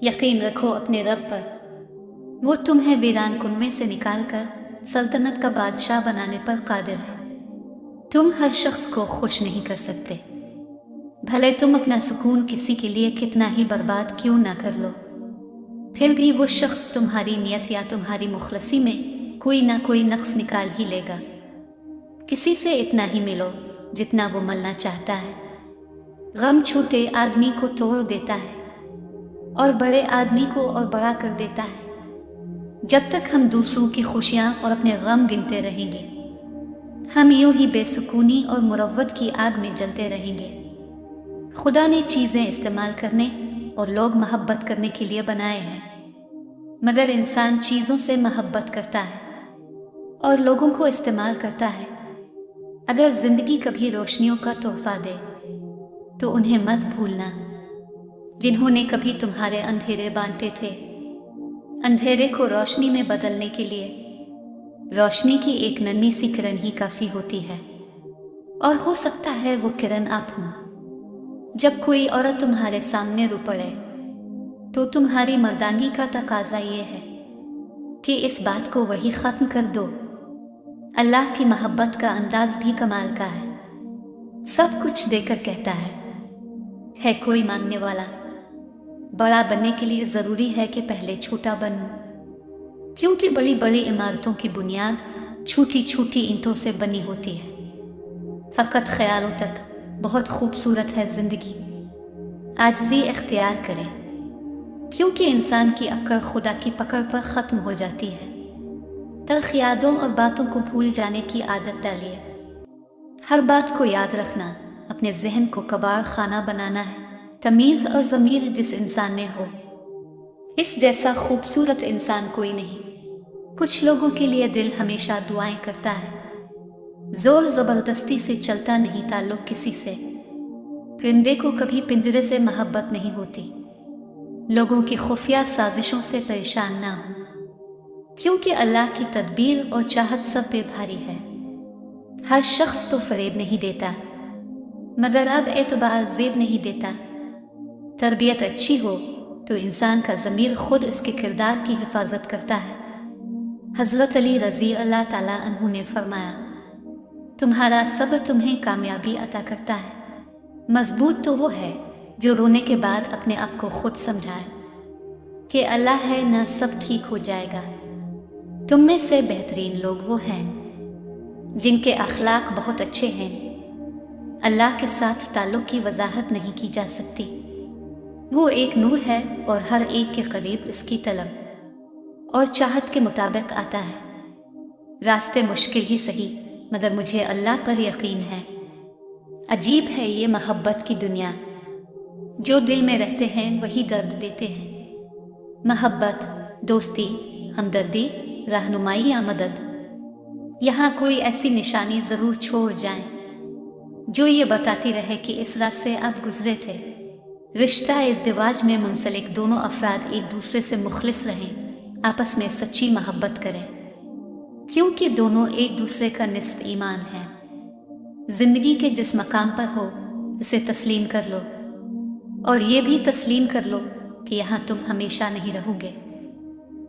यकीन रखो अपने रब पर, वो तुम्हें वीरान कुनबे से निकालकर सल्तनत का बादशाह बनाने पर कादिर है। तुम हर शख्स को खुश नहीं कर सकते, भले तुम अपना सुकून किसी के लिए कितना ही बर्बाद क्यों ना कर लो, फिर भी वो शख्स तुम्हारी नियत या तुम्हारी मुखलसी में कोई ना कोई नक्स निकाल ही लेगा। किसी से इतना ही मिलो जितना वो मिलना चाहता है। गम छूटे आदमी को तोड़ देता है और बड़े आदमी को और बड़ा कर देता है। जब तक हम दूसरों की खुशियां और अपने गम गिनते रहेंगे, हम यूं ही बेसुकूनी और मुरव्वत की आग में जलते रहेंगे। खुदा ने चीज़ें इस्तेमाल करने और लोग मोहब्बत करने के लिए बनाए हैं, मगर इंसान चीज़ों से मोहब्बत करता है और लोगों को इस्तेमाल करता है। अगर ज़िंदगी कभी रोशनियों का तोहफा दे तो उन्हें मत भूलना, जिन्होंने कभी तुम्हारे अंधेरे बांटे थे। अंधेरे को रोशनी में बदलने के लिए रोशनी की एक नन्ही सी किरण ही काफ़ी होती है, और हो सकता है वो किरण आप हों। जब कोई औरत तुम्हारे सामने रो पड़े तो तुम्हारी मर्दानगी का तकाजा ये है कि इस बात को वही ख़त्म कर दो। अल्लाह की मोहब्बत का अंदाज भी कमाल का है। सब कुछ देकर कहता है कोई मांगने वाला। बड़ा बनने के लिए ज़रूरी है कि पहले छोटा बनूं, क्योंकि बड़ी बड़ी इमारतों की बुनियाद छोटी छोटी ईंटों से बनी होती है। फ़कत ख्यालों तक बहुत खूबसूरत है ज़िंदगी। आजिज़ी इख्तियार करें, क्योंकि इंसान की अक्ल खुदा की पकड़ पर ख़त्म हो जाती है। तल्ख़ यादों और बातों को भूल जाने की आदत डालिए। हर बात को याद रखना अपने जहन को कबाड़ खाना बनाना है। तमीज़ और ज़मीर जिस इंसान में हो, इस जैसा खूबसूरत इंसान कोई नहीं। कुछ लोगों के लिए दिल हमेशा दुआएं करता है। जोर ज़बरदस्ती से चलता नहीं ताल्लुक़ किसी से। परिंदे को कभी पिंजरे से मोहब्बत नहीं होती। लोगों की खुफिया साजिशों से परेशान ना हो, क्योंकि अल्लाह की तदबीर और चाहत सब पे भारी है। हर शख्स तो फरेब नहीं देता, मगर अब एतबार ज़ेब नहीं देता। तरबियत अच्छी हो तो इंसान का ज़मीर खुद इसके किरदार की हिफाजत करता है। हज़रत अली रज़ी अल्लाह ताला अन्हु ने फरमाया, तुम्हारा सब्र तुम्हें कामयाबी अता करता है। मजबूत तो वो है जो रोने के बाद अपने आप को खुद समझाए कि अल्लाह है ना, सब ठीक हो जाएगा। तुम में से बेहतरीन लोग वो हैं जिनके अखलाक बहुत अच्छे हैं। अल्लाह के साथ ताल्लुक़ की वजाहत नहीं की जा सकती। वो एक नूर है और हर एक के करीब इसकी तलब और चाहत के मुताबिक आता है। रास्ते मुश्किल ही सही, मगर मुझे अल्लाह पर यकीन है। अजीब है ये मोहब्बत की दुनिया, जो दिल में रहते हैं वही दर्द देते हैं। मोहब्बत, दोस्ती, हमदर्दी, रहनुमाई या मदद, यहाँ कोई ऐसी निशानी ज़रूर छोड़ जाएं जो ये बताती रहे कि इस रास्ते आप गुजरे थे। रिश्ता इज़्दिवाज में मुंसलिक दोनों अफराद एक दूसरे से मुखलिस रहें, आपस में सच्ची मोहब्बत करें, क्योंकि दोनों एक दूसरे का निस्फ ईमान है। ज़िंदगी के जिस मकाम पर हो उसे तस्लीम कर लो, और ये भी तस्लीम कर लो कि यहाँ तुम हमेशा नहीं रहोगे।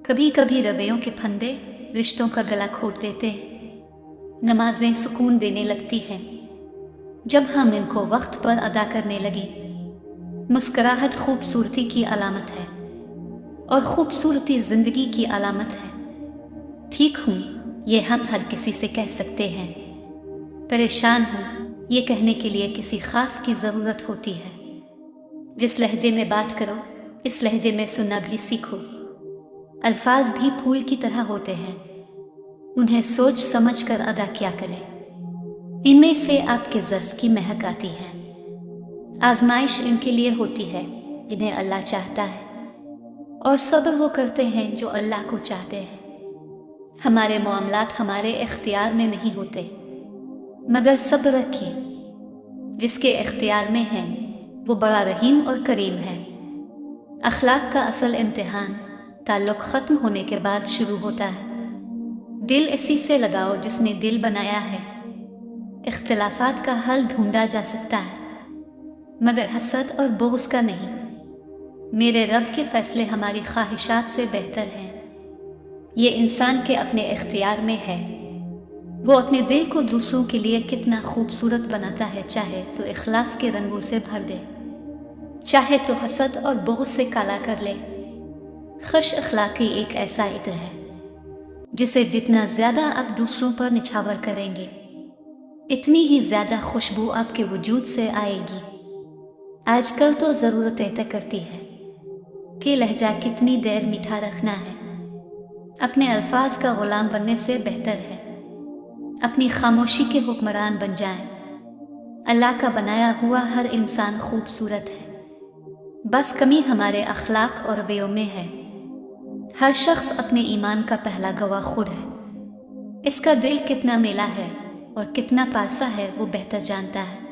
कभी कभी रवैयों के फंदे रिश्तों का गला घोट देते हैं। नमाजें सुकून देने लगती हैं जब हम इनको वक्त पर अदा करने लगे। मुस्कुराहट खूबसूरती की अलामत है और खूबसूरती ज़िंदगी की अलामत है। ठीक हूँ ये हम हर किसी से कह सकते हैं। परेशान हूँ ये कहने के लिए किसी ख़ास की ज़रूरत होती है। जिस लहजे में बात करो इस लहजे में सुनना भी सीखो। अल्फाज भी फूल की तरह होते हैं, उन्हें सोच समझ कर अदा किया करें। इनमें से आपके ज़र्फ़ की महक आती है। आजमाइश इनके लिए होती है जिन्हें अल्लाह चाहता है, और सब्र वो करते हैं जो अल्लाह को चाहते हैं। हमारे मामलात हमारे इख्तियार में नहीं होते, मगर सब्र रखिए, जिसके इख्तियार में है वो बड़ा रहीम और करीम है। अखलाक का असल इम्तिहान ताल्लुक़ ख़त्म होने के बाद शुरू होता है। दिल इसी से लगाओ जिसने दिल बनाया है। इख्तिलाफात का हल ढूंढा जा सकता है, मगर हसद और बुग़्ज़ का नहीं। मेरे रब के फैसले हमारी ख्वाहिशात से बेहतर हैं। ये इंसान के अपने इख्तियार में है। वो अपने दिल को दूसरों के लिए कितना खूबसूरत बनाता है, चाहे तो इखलास के रंगों से भर दे, चाहे तो हसद और बुग़्ज़ से काला कर ले। खुश अखलाक़ी एक ऐसा इत्र है जिसे जितना ज़्यादा आप दूसरों पर निछावर करेंगे, इतनी ही ज़्यादा खुशबू आपके वजूद से आएगी। आजकल तो ज़रूरत तय करती है कि लहजा कितनी देर मीठा रखना है। अपने अल्फाज का ग़ुलाम बनने से बेहतर है अपनी खामोशी के हुक्मरान बन जाएं। अल्लाह का बनाया हुआ हर इंसान खूबसूरत है, बस कमी हमारे अखलाक और रवैयों में है। हर शख्स अपने ईमान का पहला गवाह खुद है। इसका दिल कितना मेला है और कितना पासा है वो बेहतर जानता है।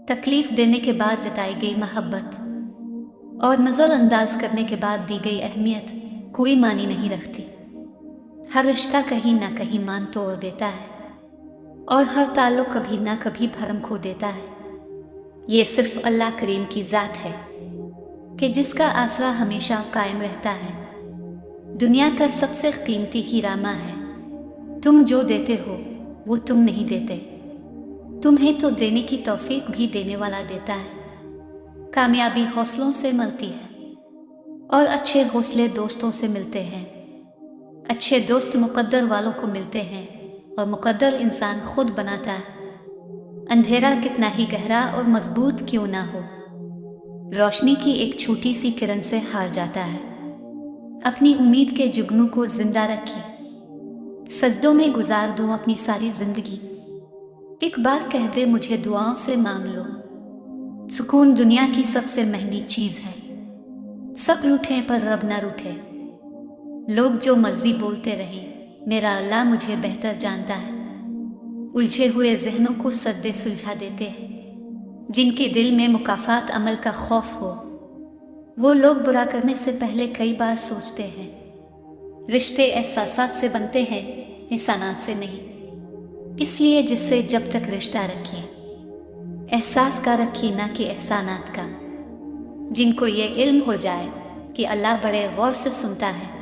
तकलीफ देने के बाद जताई गई मोहब्बत और नज़रअंदाज करने के बाद दी गई अहमियत कोई मानी नहीं रखती। हर रिश्ता कहीं ना कहीं मान तोड़ देता है और हर ताल्लुक़ कभी ना कभी भरम खो देता है। ये सिर्फ अल्लाह करीम की ज़ात है कि जिसका आसरा हमेशा कायम रहता है। दुनिया का सबसे कीमती हीरा माँ है। तुम जो देते हो वो तुम नहीं देते, तुम्हें तो देने की तौफीक भी देने वाला देता है। कामयाबी हौसलों से मिलती है और अच्छे हौसले दोस्तों से मिलते हैं। अच्छे दोस्त मुक़द्दर वालों को मिलते हैं और मुक़द्दर इंसान खुद बनाता है। अंधेरा कितना ही गहरा और मजबूत क्यों ना हो, रोशनी की एक छोटी सी किरण से हार जाता है। अपनी उम्मीद के जुगनू को जिंदा रखिए, सजदों में गुजार दूं अपनी सारी जिंदगी। एक बार कह दे मुझे दुआओं से मांग लो, सुकून दुनिया की सबसे महंगी चीज़ है। सब रूठे पर रब ना रूठे, लोग जो मर्जी बोलते रहें, मेरा अल्लाह मुझे बेहतर जानता है। उलझे हुए जहनों को सद्दे सुलझा देते हैं। जिनके दिल में मुकाफात अमल का खौफ हो, वो लोग बुरा करने से पहले कई बार सोचते हैं। रिश्ते एहसासात से बनते हैं, एहसानात से नहीं। इसलिए जिससे जब तक रिश्ता रखिए, एहसास का रखिए, ना कि एहसानात का। जिनको ये इल्म हो जाए कि अल्लाह बड़े गौर से सुनता है,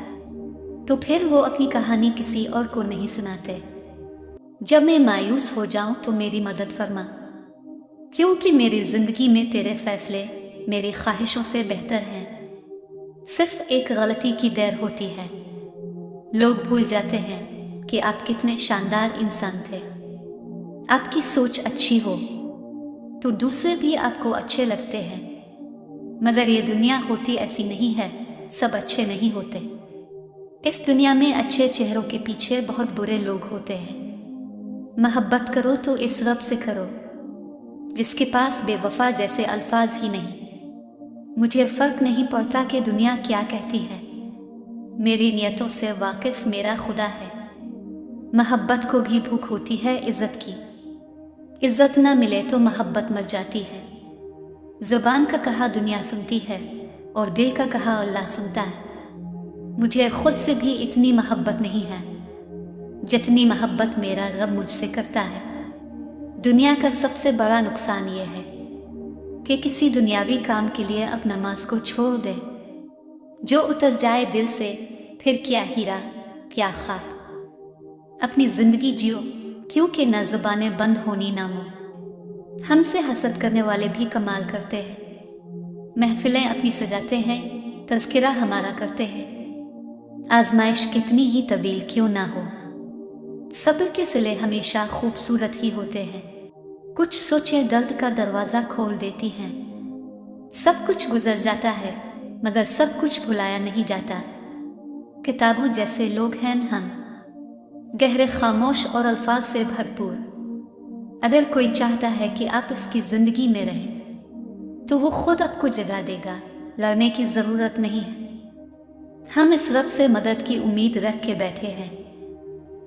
तो फिर वो अपनी कहानी किसी और को नहीं सुनाते। जब मैं मायूस हो जाऊं तो मेरी मदद फरमा, क्योंकि मेरी जिंदगी में तेरे फैसले मेरी ख्वाहिशों से बेहतर हैं। सिर्फ एक गलती की देर होती है, लोग भूल जाते हैं कि आप कितने शानदार इंसान थे। आपकी सोच अच्छी हो तो दूसरे भी आपको अच्छे लगते हैं, मगर ये दुनिया होती ऐसी नहीं है, सब अच्छे नहीं होते। इस दुनिया में अच्छे चेहरों के पीछे बहुत बुरे लोग होते हैं। मोहब्बत करो तो इस रब से करो जिसके पास बेवफा जैसे अल्फाज ही नहीं। मुझे फ़र्क नहीं पड़ता कि दुनिया क्या कहती है, मेरी नियतों से वाकिफ़ मेरा खुदा है। मोहब्बत को भी भूख होती है इज़्ज़त की, इज़्ज़त ना मिले तो मोहब्बत मर जाती है। ज़ुबान का कहा दुनिया सुनती है और दिल का कहा अल्लाह सुनता है। मुझे खुद से भी इतनी मोहब्बत नहीं है जितनी मोहब्बत मेरा रब मुझसे करता है। दुनिया का सबसे बड़ा नुकसान ये है कि किसी दुनियावी काम के लिए अपना मांस को छोड़ दे। जो उतर जाए दिल से, फिर क्या हीरा क्या खाक। अपनी जिंदगी जियो, क्योंकि न ज़ुबानें बंद होनी ना मुँह। हमसे हसद करने वाले भी कमाल करते हैं। महफिलें अपनी सजाते हैं, तज़किरा हमारा करते हैं। आजमाइश कितनी ही तवील क्यों ना हो, सब्र के सिले हमेशा खूबसूरत ही होते हैं। कुछ सोचें दर्द का दरवाज़ा खोल देती हैं। सब कुछ गुजर जाता है मगर सब कुछ भुलाया नहीं जाता। किताबों जैसे लोग हैं हम, गहरे खामोश और अल्फाज से भरपूर। अगर कोई चाहता है कि आप इसकी ज़िंदगी में रहें तो वो खुद आपको जगा देगा, लड़ने की ज़रूरत नहीं है। हम इस रब से मदद की उम्मीद रख के बैठे हैं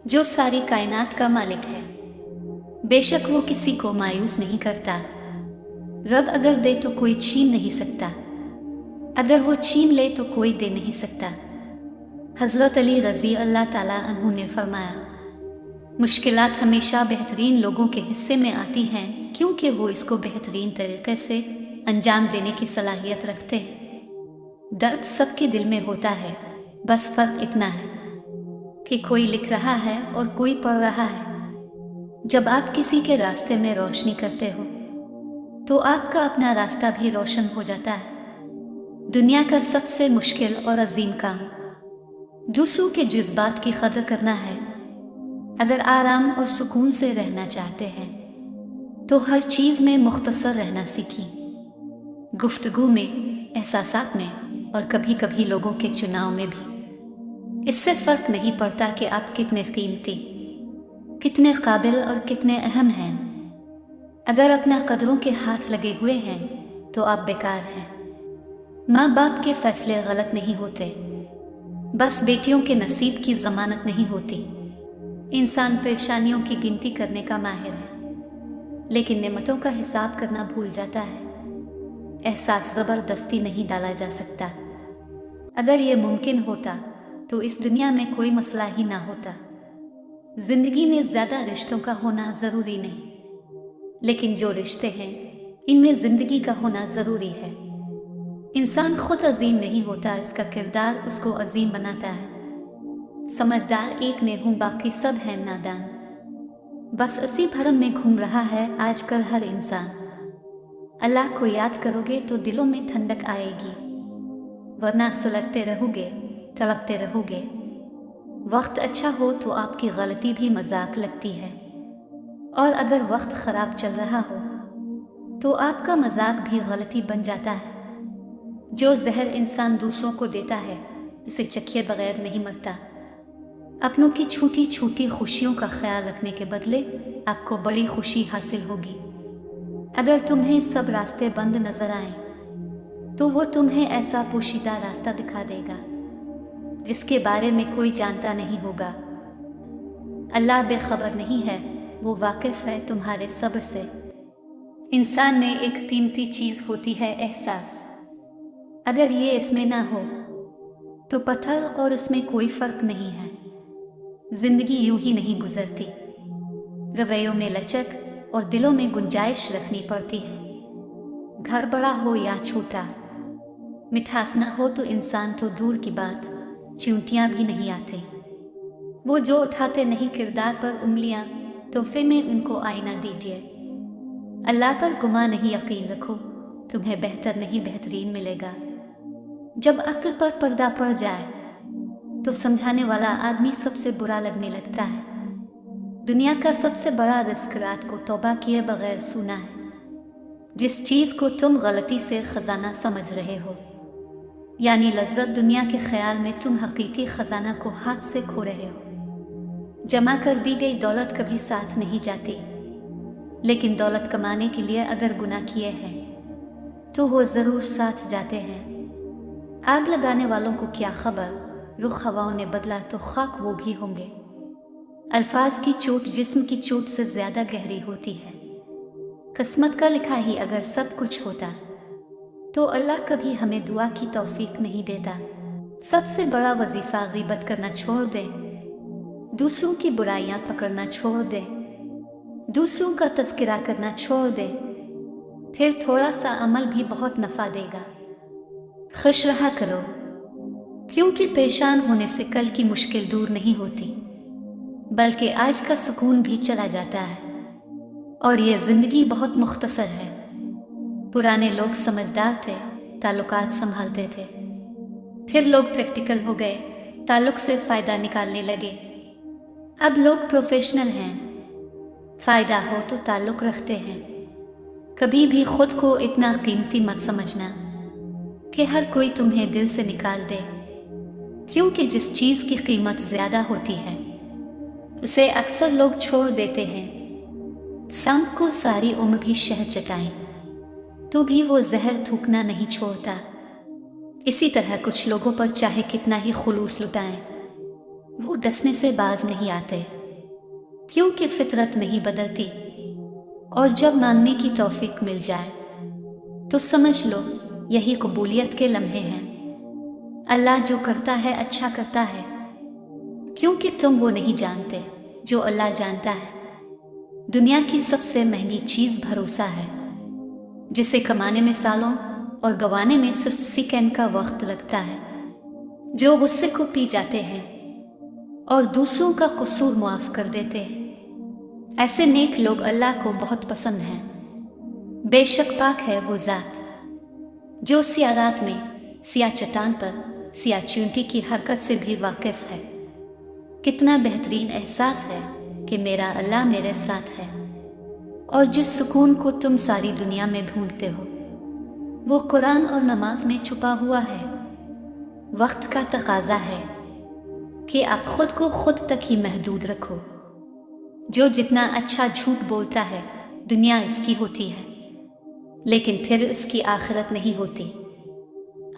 जो सारी कायनात का मालिक है। बेशक वो किसी को मायूस नहीं करता। रब अगर दे तो कोई छीन नहीं सकता, अगर वो छीन ले तो कोई दे नहीं सकता। हज़रत अली रज़ी अल्लाह ताला अन्हु ने फरमाया, मुश्किलात हमेशा बेहतरीन लोगों के हिस्से में आती हैं, क्योंकि वो इसको बेहतरीन तरीके से अंजाम देने की सलाहियत रखते हैं। दर्द सबके दिल में होता है, बस फर्क इतना है कि कोई लिख रहा है और कोई पढ़ रहा है। जब आप किसी के रास्ते में रोशनी करते हो तो आपका अपना रास्ता भी रोशन हो जाता है। दुनिया का सबसे मुश्किल और अजीम काम दूसरों के जज्बात की कदर करना है। अगर आराम और सुकून से रहना चाहते हैं तो हर चीज़ में मुख्तसर रहना सीखिए, गुफ्तगू में, एहसासात में और कभी कभी लोगों के चुनाव में भी। इससे फ़र्क नहीं पड़ता कि आप कितने कीमती, कितने काबिल और कितने अहम हैं। अगर अपना कदरों के हाथ लगे हुए हैं तो आप बेकार हैं। माँ बाप के फैसले गलत नहीं होते, बस बेटियों के नसीब की ज़मानत नहीं होती। इंसान परेशानियों की गिनती करने का माहिर है, लेकिन नेमतों का हिसाब करना भूल जाता है। एहसास ज़बरदस्ती नहीं डाला जा सकता। अगर ये मुमकिन होता तो इस दुनिया में कोई मसला ही ना होता। ज़िंदगी में ज़्यादा रिश्तों का होना ज़रूरी नहीं, लेकिन जो रिश्ते हैं इनमें ज़िंदगी का होना ज़रूरी है। इंसान खुद अजीम नहीं होता, इसका किरदार उसको अजीम बनाता है। समझदार एक में हूँ, बाकी सब हैं नादान। बस इसी भरम में घूम रहा है आजकल हर इंसान। अल्लाह को याद करोगे तो दिलों में ठंडक आएगी, वरना सुलगते रहोगे, तड़पते रहोगे। वक्त अच्छा हो तो आपकी गलती भी मजाक लगती है, और अगर वक्त ख़राब चल रहा हो तो आपका मजाक भी गलती बन जाता है। जो जहर इंसान दूसरों को देता है इसे चखे बगैर नहीं मरता। अपनों की छोटी छोटी खुशियों का ख्याल रखने के बदले आपको बड़ी खुशी हासिल होगी। अगर तुम्हें सब रास्ते बंद नजर आए तो वो तुम्हें ऐसा पोशीदा रास्ता दिखा देगा जिसके बारे में कोई जानता नहीं होगा। अल्लाह बेखबर नहीं है, वो वाकिफ है तुम्हारे सब्र से। इंसान में एक कीमती चीज़ होती है एहसास। अगर ये इसमें ना हो तो पत्थर और इसमें कोई फ़र्क नहीं है। ज़िंदगी यूं ही नहीं गुजरती। रवैयों में लचक और दिलों में गुंजाइश रखनी पड़ती है। घर बड़ा हो या छोटा, मिठास ना हो तो इंसान तो दूर की बात, चींटियाँ भी नहीं आती। वो जो उठाते नहीं किरदार पर उंगलियाँ, तोहफे में उनको आईना दीजिए। अल्लाह पर गुमा नहीं, यकीन रखो तुम्हें बेहतर नहीं बेहतरीन मिलेगा। जब अक्ल पर पर्दा पड़ जाए तो समझाने वाला आदमी सबसे बुरा लगने लगता है। दुनिया का सबसे बड़ा रिस्क रात को तौबा किए बगैर सोना है। जिस चीज़ को तुम गलती से खजाना समझ रहे हो, यानी लज्जत दुनिया के ख्याल में तुम हकीकी खजाना को हाथ से खो रहे हो। जमा कर दी गई दौलत कभी साथ नहीं जाती, लेकिन दौलत कमाने के लिए अगर गुनाह किए हैं तो वो ज़रूर साथ जाते हैं। आग लगाने वालों को क्या खबर, रुख हवाओं ने बदला तो खाक वो भी होंगे। अल्फाज की चोट जिस्म की चोट से ज़्यादा गहरी होती है। किस्मत का लिखा ही अगर सब कुछ होता तो अल्लाह कभी हमें दुआ की तौफीक नहीं देता। सबसे बड़ा वजीफ़ा ग़ीबत करना छोड़ दे, दूसरों की बुराइयां पकड़ना छोड़ दे, दूसरों का तज़किरा करना छोड़ दे, फिर थोड़ा सा अमल भी बहुत नफ़ा देगा। खुश रहा करो, क्योंकि परेशान होने से कल की मुश्किल दूर नहीं होती, बल्कि आज का सुकून भी चला जाता है। और ये ज़िंदगी बहुत मुख्तसर है। पुराने लोग समझदार थे, ताल्लुकात संभालते थे। फिर लोग प्रैक्टिकल हो गए, ताल्लुक से फ़ायदा निकालने लगे। अब लोग प्रोफेशनल हैं, फ़ायदा हो तो ताल्लुक रखते हैं। कभी भी खुद को इतना कीमती मत समझना कि हर कोई तुम्हें दिल से निकाल दे, क्योंकि जिस चीज़ की कीमत ज़्यादा होती है उसे अक्सर लोग छोड़ देते हैं। सांप को सारी उम्र भी शहद चटाएं तो भी वो जहर थूकना नहीं छोड़ता। इसी तरह कुछ लोगों पर चाहे कितना ही खुलूस लुटाएं, वो डसने से बाज नहीं आते, क्योंकि फितरत नहीं बदलती। और जब मानने की तौफीक मिल जाए तो समझ लो यही कबूलियत के लम्हे हैं। अल्लाह जो करता है अच्छा करता है, क्योंकि तुम वो नहीं जानते जो अल्लाह जानता है। दुनिया की सबसे महंगी चीज़ भरोसा है, जिसे कमाने में सालों और गंवाने में सिर्फ सेकंड का वक्त लगता है, जो गुस्से को पी जाते हैं और दूसरों का कसूर मुआफ कर देते हैं। ऐसे नेक लोग अल्लाह को बहुत पसंद हैं। बेशक पाक है वो ज़ात जो सिया रात में सिया चट्टान पर सिया चींटी की हरकत से भी वाकिफ है। कितना बेहतरीन एहसास है कि मेरा अल्लाह मेरे साथ है, और जिस सुकून को तुम सारी दुनिया में ढूंढते हो वो कुरान और नमाज में छुपा हुआ है। वक्त का तकाजा है कि आप खुद को खुद तक ही महदूद रखो। जो जितना अच्छा झूठ बोलता है दुनिया इसकी होती है, लेकिन फिर इसकी आखिरत नहीं होती।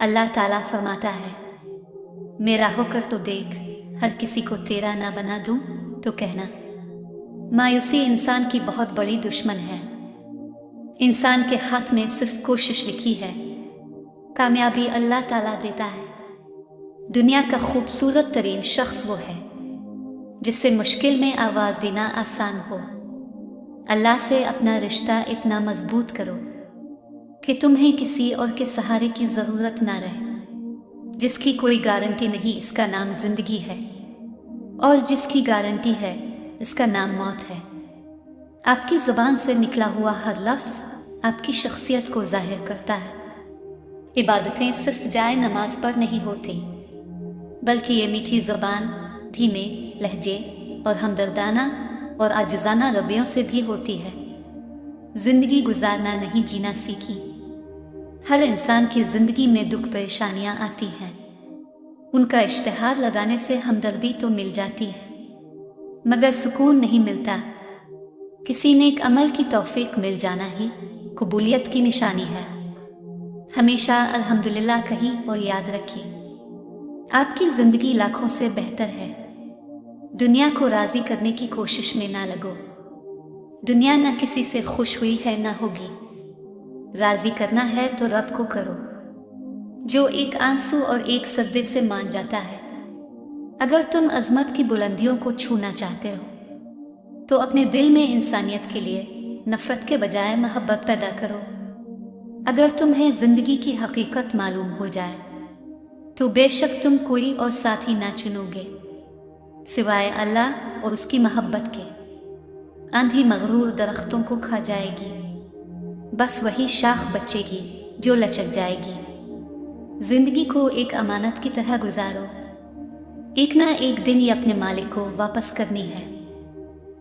अल्लाह ताला फरमाता है, मेरा होकर तो देख, हर किसी को तेरा ना बना दूं तो कहना। मायूसी इंसान की बहुत बड़ी दुश्मन है। इंसान के हाथ में सिर्फ कोशिश लिखी है, कामयाबी अल्लाह ताला देता है। दुनिया का खूबसूरत तरीन शख्स वो है जिससे मुश्किल में आवाज़ देना आसान हो। अल्लाह से अपना रिश्ता इतना मजबूत करो कि तुम्हें किसी और के सहारे की ज़रूरत ना रहे। जिसकी कोई गारंटी नहीं इसका नाम ज़िंदगी है, और जिसकी गारंटी है इसका नाम मौत है। आपकी ज़ुबान से निकला हुआ हर लफ्ज़ आपकी शख्सियत को ज़ाहिर करता है। इबादतें सिर्फ जाए नमाज पर नहीं होती, बल्कि ये मीठी ज़ुबान, धीमे लहजे और हमदर्दाना और आजिज़ाना रवैयों से भी होती है। ज़िंदगी गुजारना नहीं जीना सीखी। हर इंसान की ज़िंदगी में दुख परेशानियां आती हैं। उनका इश्तिहार लगाने से हमदर्दी तो मिल जाती है, मगर सुकून नहीं मिलता। किसी नेक अमल की तौफीक मिल जाना ही कबूलियत की निशानी है। हमेशा अल्हम्दुलिल्लाह कहीं और याद रखिए, आपकी ज़िंदगी लाखों से बेहतर है। दुनिया को राज़ी करने की कोशिश में ना लगो। दुनिया ना किसी से खुश हुई है ना होगी। राज़ी करना है तो रब को करो, जो एक आंसू और एक सजदे से मान जाता है। अगर तुम अज़मत की बुलंदियों को छूना चाहते हो तो अपने दिल में इंसानियत के लिए नफ़रत के बजाय मोहब्बत पैदा करो। अगर तुम्हें ज़िंदगी की हकीकत मालूम हो जाए तो बेशक तुम कोई और साथी ना चुनोगे सिवाय अल्लाह और उसकी मोहब्बत के। आंधी मगरूर दरख्तों को खा जाएगी, बस वही शाख बचेगी जो लचक जाएगी। ज़िंदगी को एक अमानत की तरह गुजारो। एक ना एक दिन ये अपने मालिक को वापस करनी है।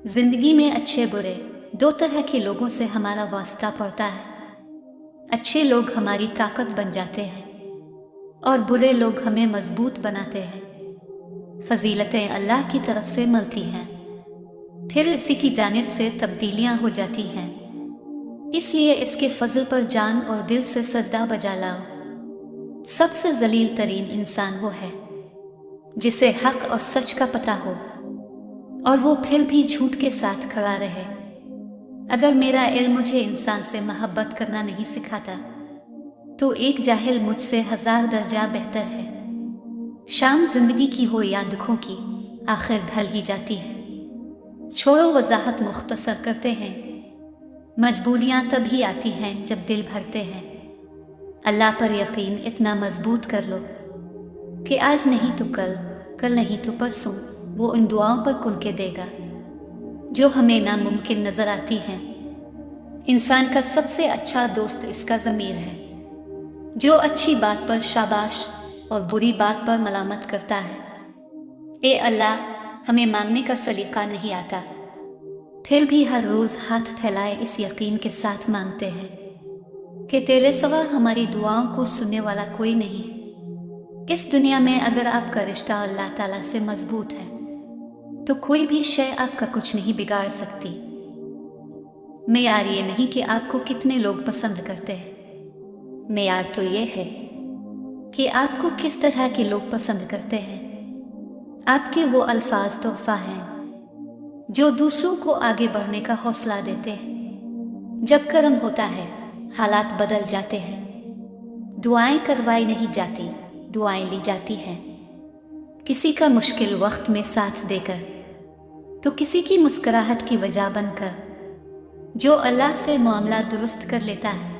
ज़िंदगी में अच्छे बुरे दो तरह के लोगों से हमारा वास्ता पड़ता है। अच्छे लोग हमारी ताकत बन जाते हैं और बुरे लोग हमें मजबूत बनाते हैं। फजीलतें अल्लाह की तरफ से मिलती हैं, फिर इसी की जानिब से तब्दीलियां हो जाती हैं। इसलिए इसके फजल पर जान और दिल से सजदा बजा लाओ। सबसे जलील तरीन इंसान वो है जिसे हक और सच का पता हो और वो फिर भी झूठ के साथ खड़ा रहे। अगर मेरा इल्म मुझे इंसान से मोहब्बत करना नहीं सिखाता तो एक जाहिल मुझसे 1000 दर्जा बेहतर है। शाम जिंदगी की हो या दुखों की, आखिर ढल ही जाती है। छोड़ो वजाहत मुख्तसर करते हैं। मजबूरियां तभी आती हैं जब दिल भरते हैं। अल्लाह पर यकीन इतना मजबूत कर लो कि आज नहीं तो कल, कल नहीं तो परसों वो उन दुआओं पर कुनके देगा जो हमें नामुमकिन नजर आती हैं। इंसान का सबसे अच्छा दोस्त इसका ज़मीर है, जो अच्छी बात पर शाबाश और बुरी बात पर मलामत करता है। ए अल्लाह, हमें मांगने का सलीका नहीं आता, फिर भी हर रोज़ हाथ फैलाए इस यकीन के साथ मांगते हैं कि तेरे सिवा हमारी दुआओं को सुनने वाला कोई नहीं। इस दुनिया में अगर आपका रिश्ता अल्लाह ताला से मजबूत है तो कोई भी शय आपका कुछ नहीं बिगाड़ सकती। मेयार ये नहीं कि आपको कितने लोग पसंद करते हैं, मेयार तो ये है कि आपको किस तरह के लोग पसंद करते हैं। आपके वो अल्फाज तोहफा हैं जो दूसरों को आगे बढ़ने का हौसला देते हैं। जब कर्म होता है हालात बदल जाते हैं। दुआएं करवाई नहीं जाती, दुआएं ली जाती हैं। किसी का मुश्किल वक्त में साथ देकर तो किसी की मुस्कुराहट की वजह बनकर जो अल्लाह से मामला दुरुस्त कर लेता है,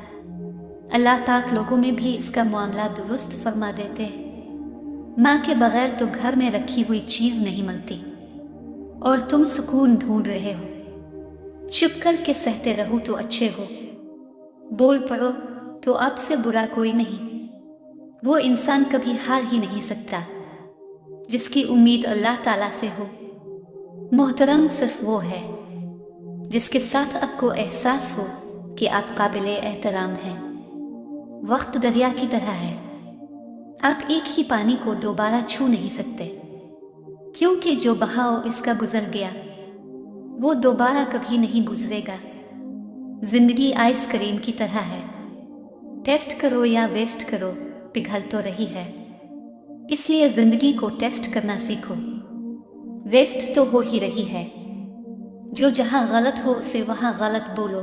अल्लाह ताक लोगों में भी इसका मामला दुरुस्त फरमा देते हैं। माँ के बगैर तो घर में रखी हुई चीज़ नहीं मिलती और तुम सुकून ढूंढ रहे हो। चुप कर के सहते रहो तो अच्छे हो, बोल पड़ो तो आपसे बुरा कोई नहीं। वो इंसान कभी हार ही नहीं सकता जिसकी उम्मीद अल्लाह ताला से हो। मोहतरम सिर्फ वो है जिसके साथ आपको एहसास हो कि आप काबिले एहतराम हैं। वक्त दरिया की तरह है, आप एक ही पानी को दोबारा छू नहीं सकते, क्योंकि जो बहाव इसका गुजर गया वो दोबारा कभी नहीं गुजरेगा। जिंदगी आइस क्रीम की तरह है, टेस्ट करो या वेस्ट करो पिघल तो रही है। इसलिए जिंदगी को टेस्ट करना सीखो, वेस्ट तो हो ही रही है। जो जहां गलत हो उसे वहां गलत बोलो,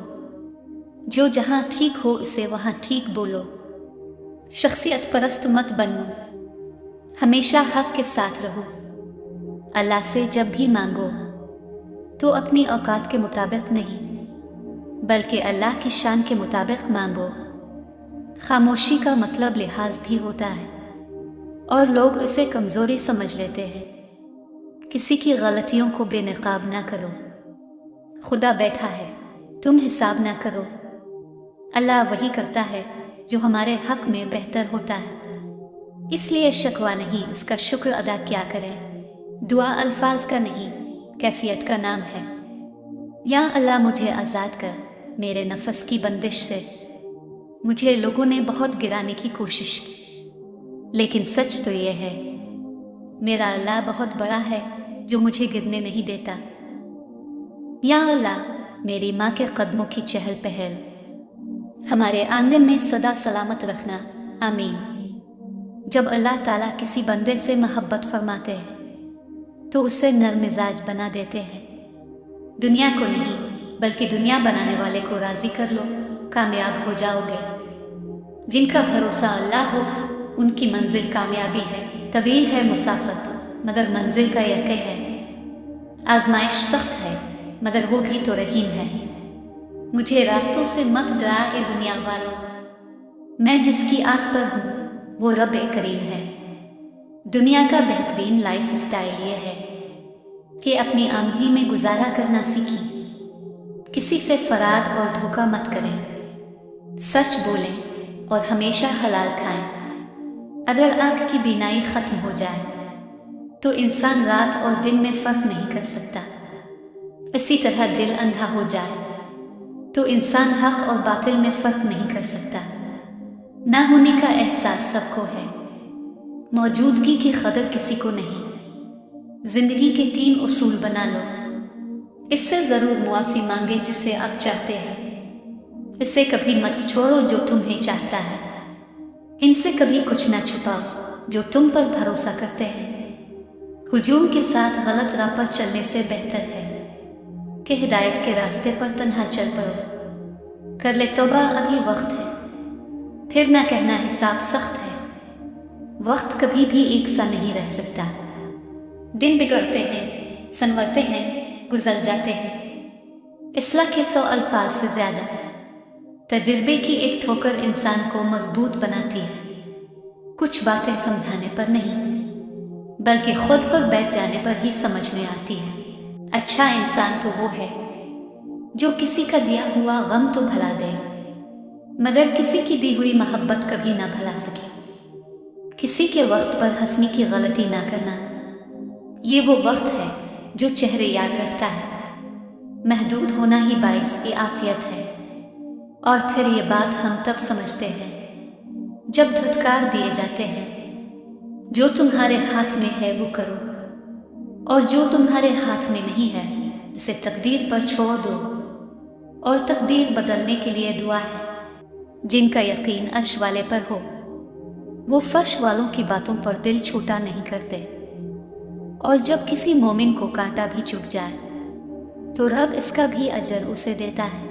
जो जहां ठीक हो उसे वहां ठीक बोलो। शख्सियत परस्त मत बनो, हमेशा हक के साथ रहो। अल्लाह से जब भी मांगो तो अपनी औकात के मुताबिक नहीं बल्कि अल्लाह की शान के मुताबिक मांगो। खामोशी का मतलब लिहाज भी होता है और लोग इसे कमजोरी समझ लेते हैं। किसी की गलतियों को बेनकाब ना करो, खुदा बैठा है, तुम हिसाब ना करो। अल्लाह वही करता है जो हमारे हक में बेहतर होता है। इसलिए शकवा नहीं, इसका शुक्र अदा क्या करें। दुआ अल्फाज का नहीं कैफियत का नाम है। या अल्लाह मुझे आज़ाद कर मेरे नफस की बंदिश से। मुझे लोगों ने बहुत गिराने की कोशिश की, लेकिन सच तो यह है मेरा अल्लाह बहुत बड़ा है जो मुझे गिरने नहीं देता। या अल्लाह मेरी माँ के कदमों की चहल पहल हमारे आंगन में सदा सलामत रखना, आमीन। जब अल्लाह ताला किसी बंदे से मोहब्बत फरमाते हैं तो उसे नरम मिजाज बना देते हैं। दुनिया को नहीं बल्कि दुनिया बनाने वाले को राजी कर लो, कामयाब हो जाओगे। जिनका भरोसा अल्लाह हो उनकी मंजिल कामयाबी है। तवील है मुसाफत मगर मंजिल का यक़े है। आजमाइश सख्त है मगर वो भी तो रहीम है। मुझे रास्तों से मत डरा ए दुनिया वालों, मैं जिसकी आस पर हूँ वो रब करीम है। दुनिया का बेहतरीन लाइफ स्टाइल ये है कि अपनी आमदनी में गुजारा करना सीखें। किसी से फराड और धोखा मत करें, सच बोलें और हमेशा हलाल खाएं। अगर आँख की बीनाई खत्म हो जाए तो इंसान रात और दिन में फर्क नहीं कर सकता। इसी तरह दिल अंधा हो जाए तो इंसान हक और बातिल में फर्क नहीं कर सकता। ना होने का एहसास सबको है, मौजूदगी की कदर किसी को नहीं। जिंदगी के 3 उसूल बना लो, इससे जरूर मुआफी मांगे जिसे आप चाहते हैं। इसे कभी मत छोड़ो जो तुम्हें चाहता है। इनसे कभी कुछ ना छुपाओ जो तुम पर भरोसा करते हैं। हुजूम के साथ गलत राह पर चलने से बेहतर है कि हिदायत के रास्ते पर तन्हा चल पड़ो। कर ले तौबा, अभी वक्त है, फिर ना कहना हिसाब सख्त है। वक्त कभी भी एक सा नहीं रह सकता। दिन बिगड़ते हैं, संवरते हैं, गुजर जाते हैं। इस्लाह के 100 अल्फाज से ज्यादा तजुर्बे की एक ठोकर इंसान को मजबूत बनाती है। कुछ बातें समझाने पर नहीं बल्कि खुद पर बैठ जाने पर ही समझ में आती है। अच्छा इंसान तो वो है जो किसी का दिया हुआ गम तो भुला दे मगर किसी की दी हुई मोहब्बत कभी ना भुला सके। किसी के वक्त पर हंसने की गलती ना करना, ये वो वक्त है जो चेहरे याद रखता है। महदूद होना ही बाइस की आफियत है। और फिर ये बात हम तब समझते हैं जब धुतकार दिए जाते हैं। जो तुम्हारे हाथ में है वो करो और जो तुम्हारे हाथ में नहीं है उसे तकदीर पर छोड़ दो। और तकदीर बदलने के लिए दुआ है। जिनका यकीन अर्श वाले पर हो वो फर्श वालों की बातों पर दिल छोटा नहीं करते। और जब किसी मोमिन को कांटा भी चुभ जाए तो रब इसका भी अजर उसे देता है।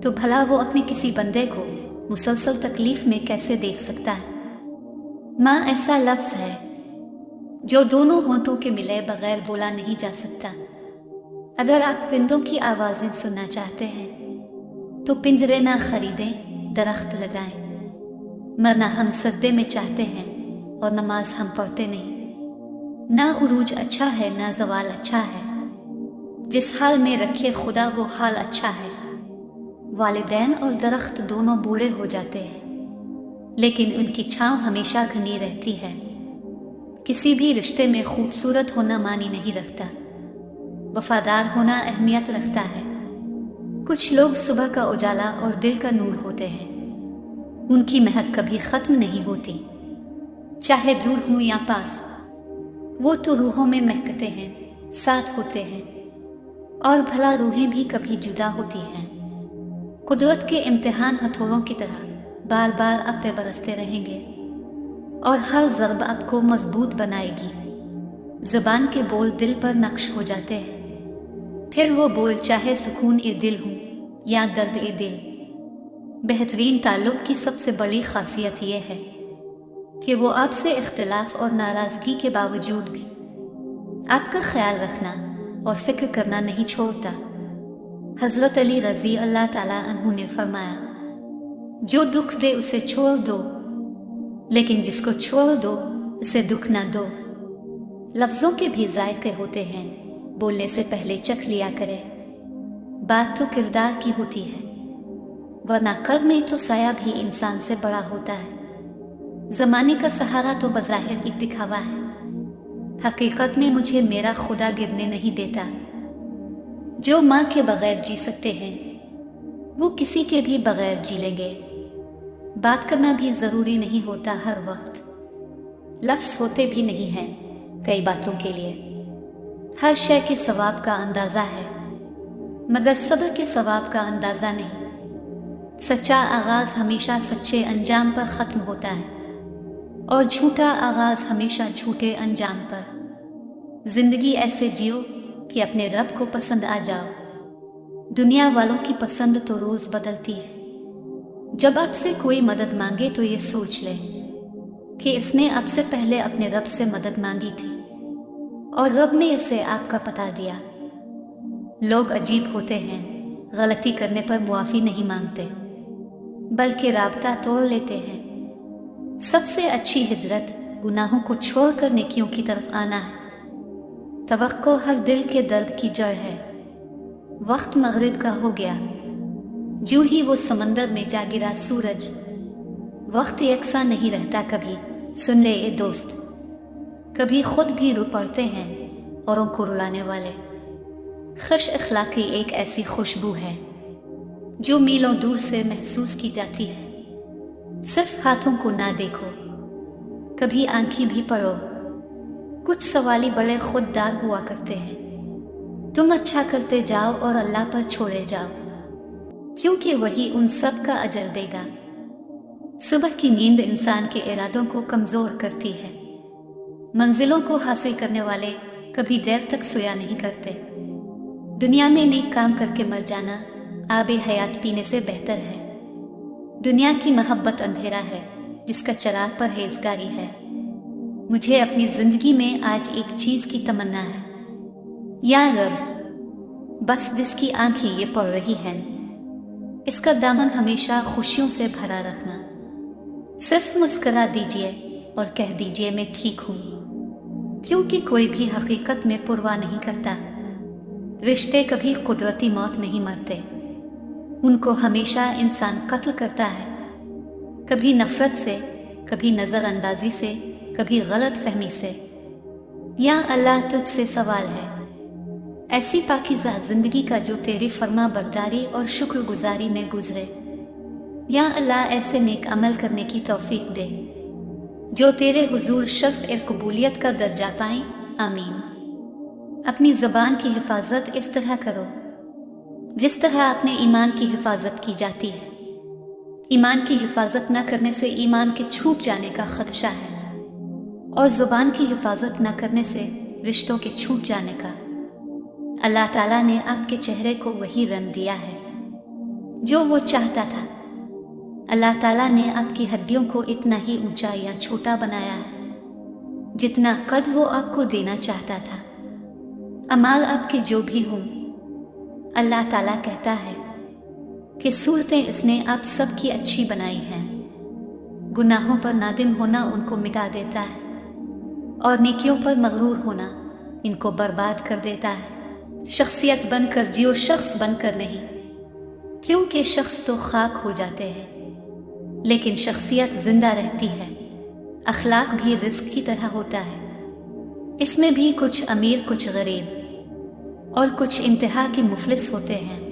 तो भला वो अपने किसी बंदे को मुसलसल तकलीफ में कैसे देख सकता है। माँ ऐसा लफ्ज़ है जो दोनों होंठों के मिले बगैर बोला नहीं जा सकता। अगर आप परिंदों की आवाज़ें सुनना चाहते हैं तो पिंजरे ना खरीदें, درخت لگائیں، مرنا ہم سجدے میں چاہتے ہیں اور نماز ہم پڑھتے نہیں۔ نہ عروج اچھا ہے نہ زوال اچھا ہے، جس حال میں رکھے خدا وہ حال اچھا ہے۔ والدین اور درخت دونوں بوڑھے ہو جاتے ہیں، لیکن ان کی چھاؤں ہمیشہ گھنی رہتی ہے۔ کسی بھی رشتے میں خوبصورت ہونا معنی نہیں رکھتا، وفادار ہونا اہمیت رکھتا ہے۔ کچھ لوگ صبح کا اجالا اور دل کا نور ہوتے ہیں، ان کی مہک کبھی ختم نہیں ہوتی، چاہے دور ہوں یا پاس۔ وہ تو روحوں میں مہکتے ہیں، ساتھ ہوتے ہیں، اور بھلا روحیں بھی کبھی جدا ہوتی ہیں۔ قدرت کے امتحان ہتھوڑوں کی طرح بار بار آپ پہ برستے رہیں گے، اور ہر ضرب آپ کو مضبوط بنائے گی۔ زبان کے بول دل پر نقش ہو جاتے ہیں، پھر وہ بول چاہے سکون دل ہوں یا درد دل۔ بہترین تعلق کی سب سے بڑی خاصیت یہ ہے کہ وہ آپ سے اختلاف اور ناراضگی کے باوجود بھی آپ کا خیال رکھنا اور فکر کرنا نہیں چھوڑتا۔ حضرت علی رضی اللہ تعالیٰ عنہ نے فرمایا، جو دکھ دے اسے چھوڑ دو، لیکن جس کو چھوڑ دو اسے دکھ نہ دو۔ لفظوں کے بھی ذائقے ہوتے ہیں، بولنے سے پہلے چکھ لیا کرے۔ بات تو کردار کی ہوتی ہے، ورنہ قلب میں تو سایہ بھی انسان سے بڑا ہوتا ہے۔ زمانے کا سہارا تو بظاہر ایک دکھاوا ہے، حقیقت میں مجھے میرا خدا گرنے نہیں دیتا۔ جو ماں کے بغیر جی سکتے ہیں وہ کسی کے بھی بغیر جی لیں گے۔ بات کرنا بھی ضروری نہیں ہوتا ہر وقت، لفظ ہوتے بھی نہیں ہیں کئی باتوں کے لیے۔ ہر شے کے ثواب کا اندازہ ہے، مگر صبر کے ثواب کا اندازہ نہیں۔ سچا آغاز ہمیشہ سچے انجام پر ختم ہوتا ہے، اور جھوٹا آغاز ہمیشہ جھوٹے انجام پر۔ زندگی ایسے جیو کہ اپنے رب کو پسند آ جاؤ۔ دنیا والوں کی پسند تو روز بدلتی ہے۔ جب آپ سے کوئی مدد مانگے تو یہ سوچ لیں کہ اس نے آپ سے پہلے اپنے رب سے مدد مانگی تھی، اور رب نے اسے آپ کا پتہ دیا۔ لوگ عجیب ہوتے ہیں، غلطی کرنے پر معافی نہیں مانگتے بلکہ رابطہ توڑ لیتے ہیں۔ سب سے اچھی ہجرت گناہوں کو چھوڑ کر نیکیوں کی طرف آنا ہے۔ توقع ہر دل کے درد کی جڑ ہے۔ وقت مغرب کا ہو گیا، جو ہی وہ سمندر میں جا گرا سورج۔ وقت یکساں نہیں رہتا کبھی، سن لے اے دوست، کبھی خود بھی رو پڑتے ہیں اوروں کو رلانے والے۔ خوش اخلاقی ایک ایسی خوشبو ہے جو میلوں دور سے محسوس کی جاتی ہے۔ صرف ہاتھوں کو نہ دیکھو، کبھی آنکھیں بھی پڑھو۔ کچھ سوالی بڑے خوددار ہوا کرتے ہیں، تم اچھا کرتے جاؤ اور اللہ پر چھوڑے جاؤ، کیونکہ وہی ان سب کا اجر دے گا۔ صبح کی نیند انسان کے ارادوں کو کمزور کرتی ہے۔ منزلوں کو حاصل کرنے والے کبھی دیر تک سویا نہیں کرتے۔ دنیا میں نیک کام کر کے مر جانا آب حیات پینے سے بہتر ہے۔ دنیا کی محبت اندھیرا ہے جس کا چراغ پرہیزگاری ہے۔ مجھے اپنی زندگی میں آج ایک چیز کی تمنا ہے، یا رب، بس جس کی آنکھیں یہ پڑھ رہی ہیں اس کا دامن ہمیشہ خوشیوں سے بھرا رکھنا۔ صرف مسکرا دیجئے اور کہہ دیجئے میں ٹھیک ہوں، کیونکہ کوئی بھی حقیقت میں پرواہ نہیں کرتا۔ رشتے کبھی قدرتی موت نہیں مرتے، ان کو ہمیشہ انسان قتل کرتا ہے، کبھی نفرت سے، کبھی نظر اندازی سے، کبھی غلط فہمی سے۔ یا اللہ تجھ سے سوال ہے، ایسی پاکیزہ زندگی کا جو تیری فرما برداری اور شکر گزاری میں گزرے۔ یا اللہ ایسے نیک عمل کرنے کی توفیق دے جو تیرے حضور شرف قبولیت کا درجہ پائیں، آمین۔ اپنی زبان کی حفاظت اس طرح کرو جس طرح اپنے ایمان کی حفاظت کی جاتی ہے۔ ایمان کی حفاظت نہ کرنے سے ایمان کے چھوٹ جانے کا خدشہ ہے، اور زبان کی حفاظت نہ کرنے سے رشتوں کے چھوٹ جانے کا۔ اللہ تعالیٰ نے آپ کے چہرے کو وہی رنگ دیا ہے جو وہ چاہتا تھا۔ اللہ تعالیٰ نے آپ کی ہڈیوں کو اتنا ہی اونچا یا چھوٹا بنایا ہے جتنا قد وہ آپ کو دینا چاہتا تھا۔ اعمال آپ کے جو بھی ہوں، اللہ تعالیٰ کہتا ہے कि सूरतें इसने आप सबकी अच्छी बनाई हैं। गुनाहों पर नादिम होना उनको मिटा देता है और नेकियों पर मगरूर होना इनको बर्बाद कर देता है। शख्सियत बनकर जियो, शख्स बनकर नहीं, क्योंकि शख्स तो खाक हो जाते हैं लेकिन शख्सियत जिंदा रहती है। अखलाक भी रिस्क की तरह होता है, इसमें भी कुछ अमीर कुछ गरीब और कुछ इंतहा के मुफलिस होते हैं।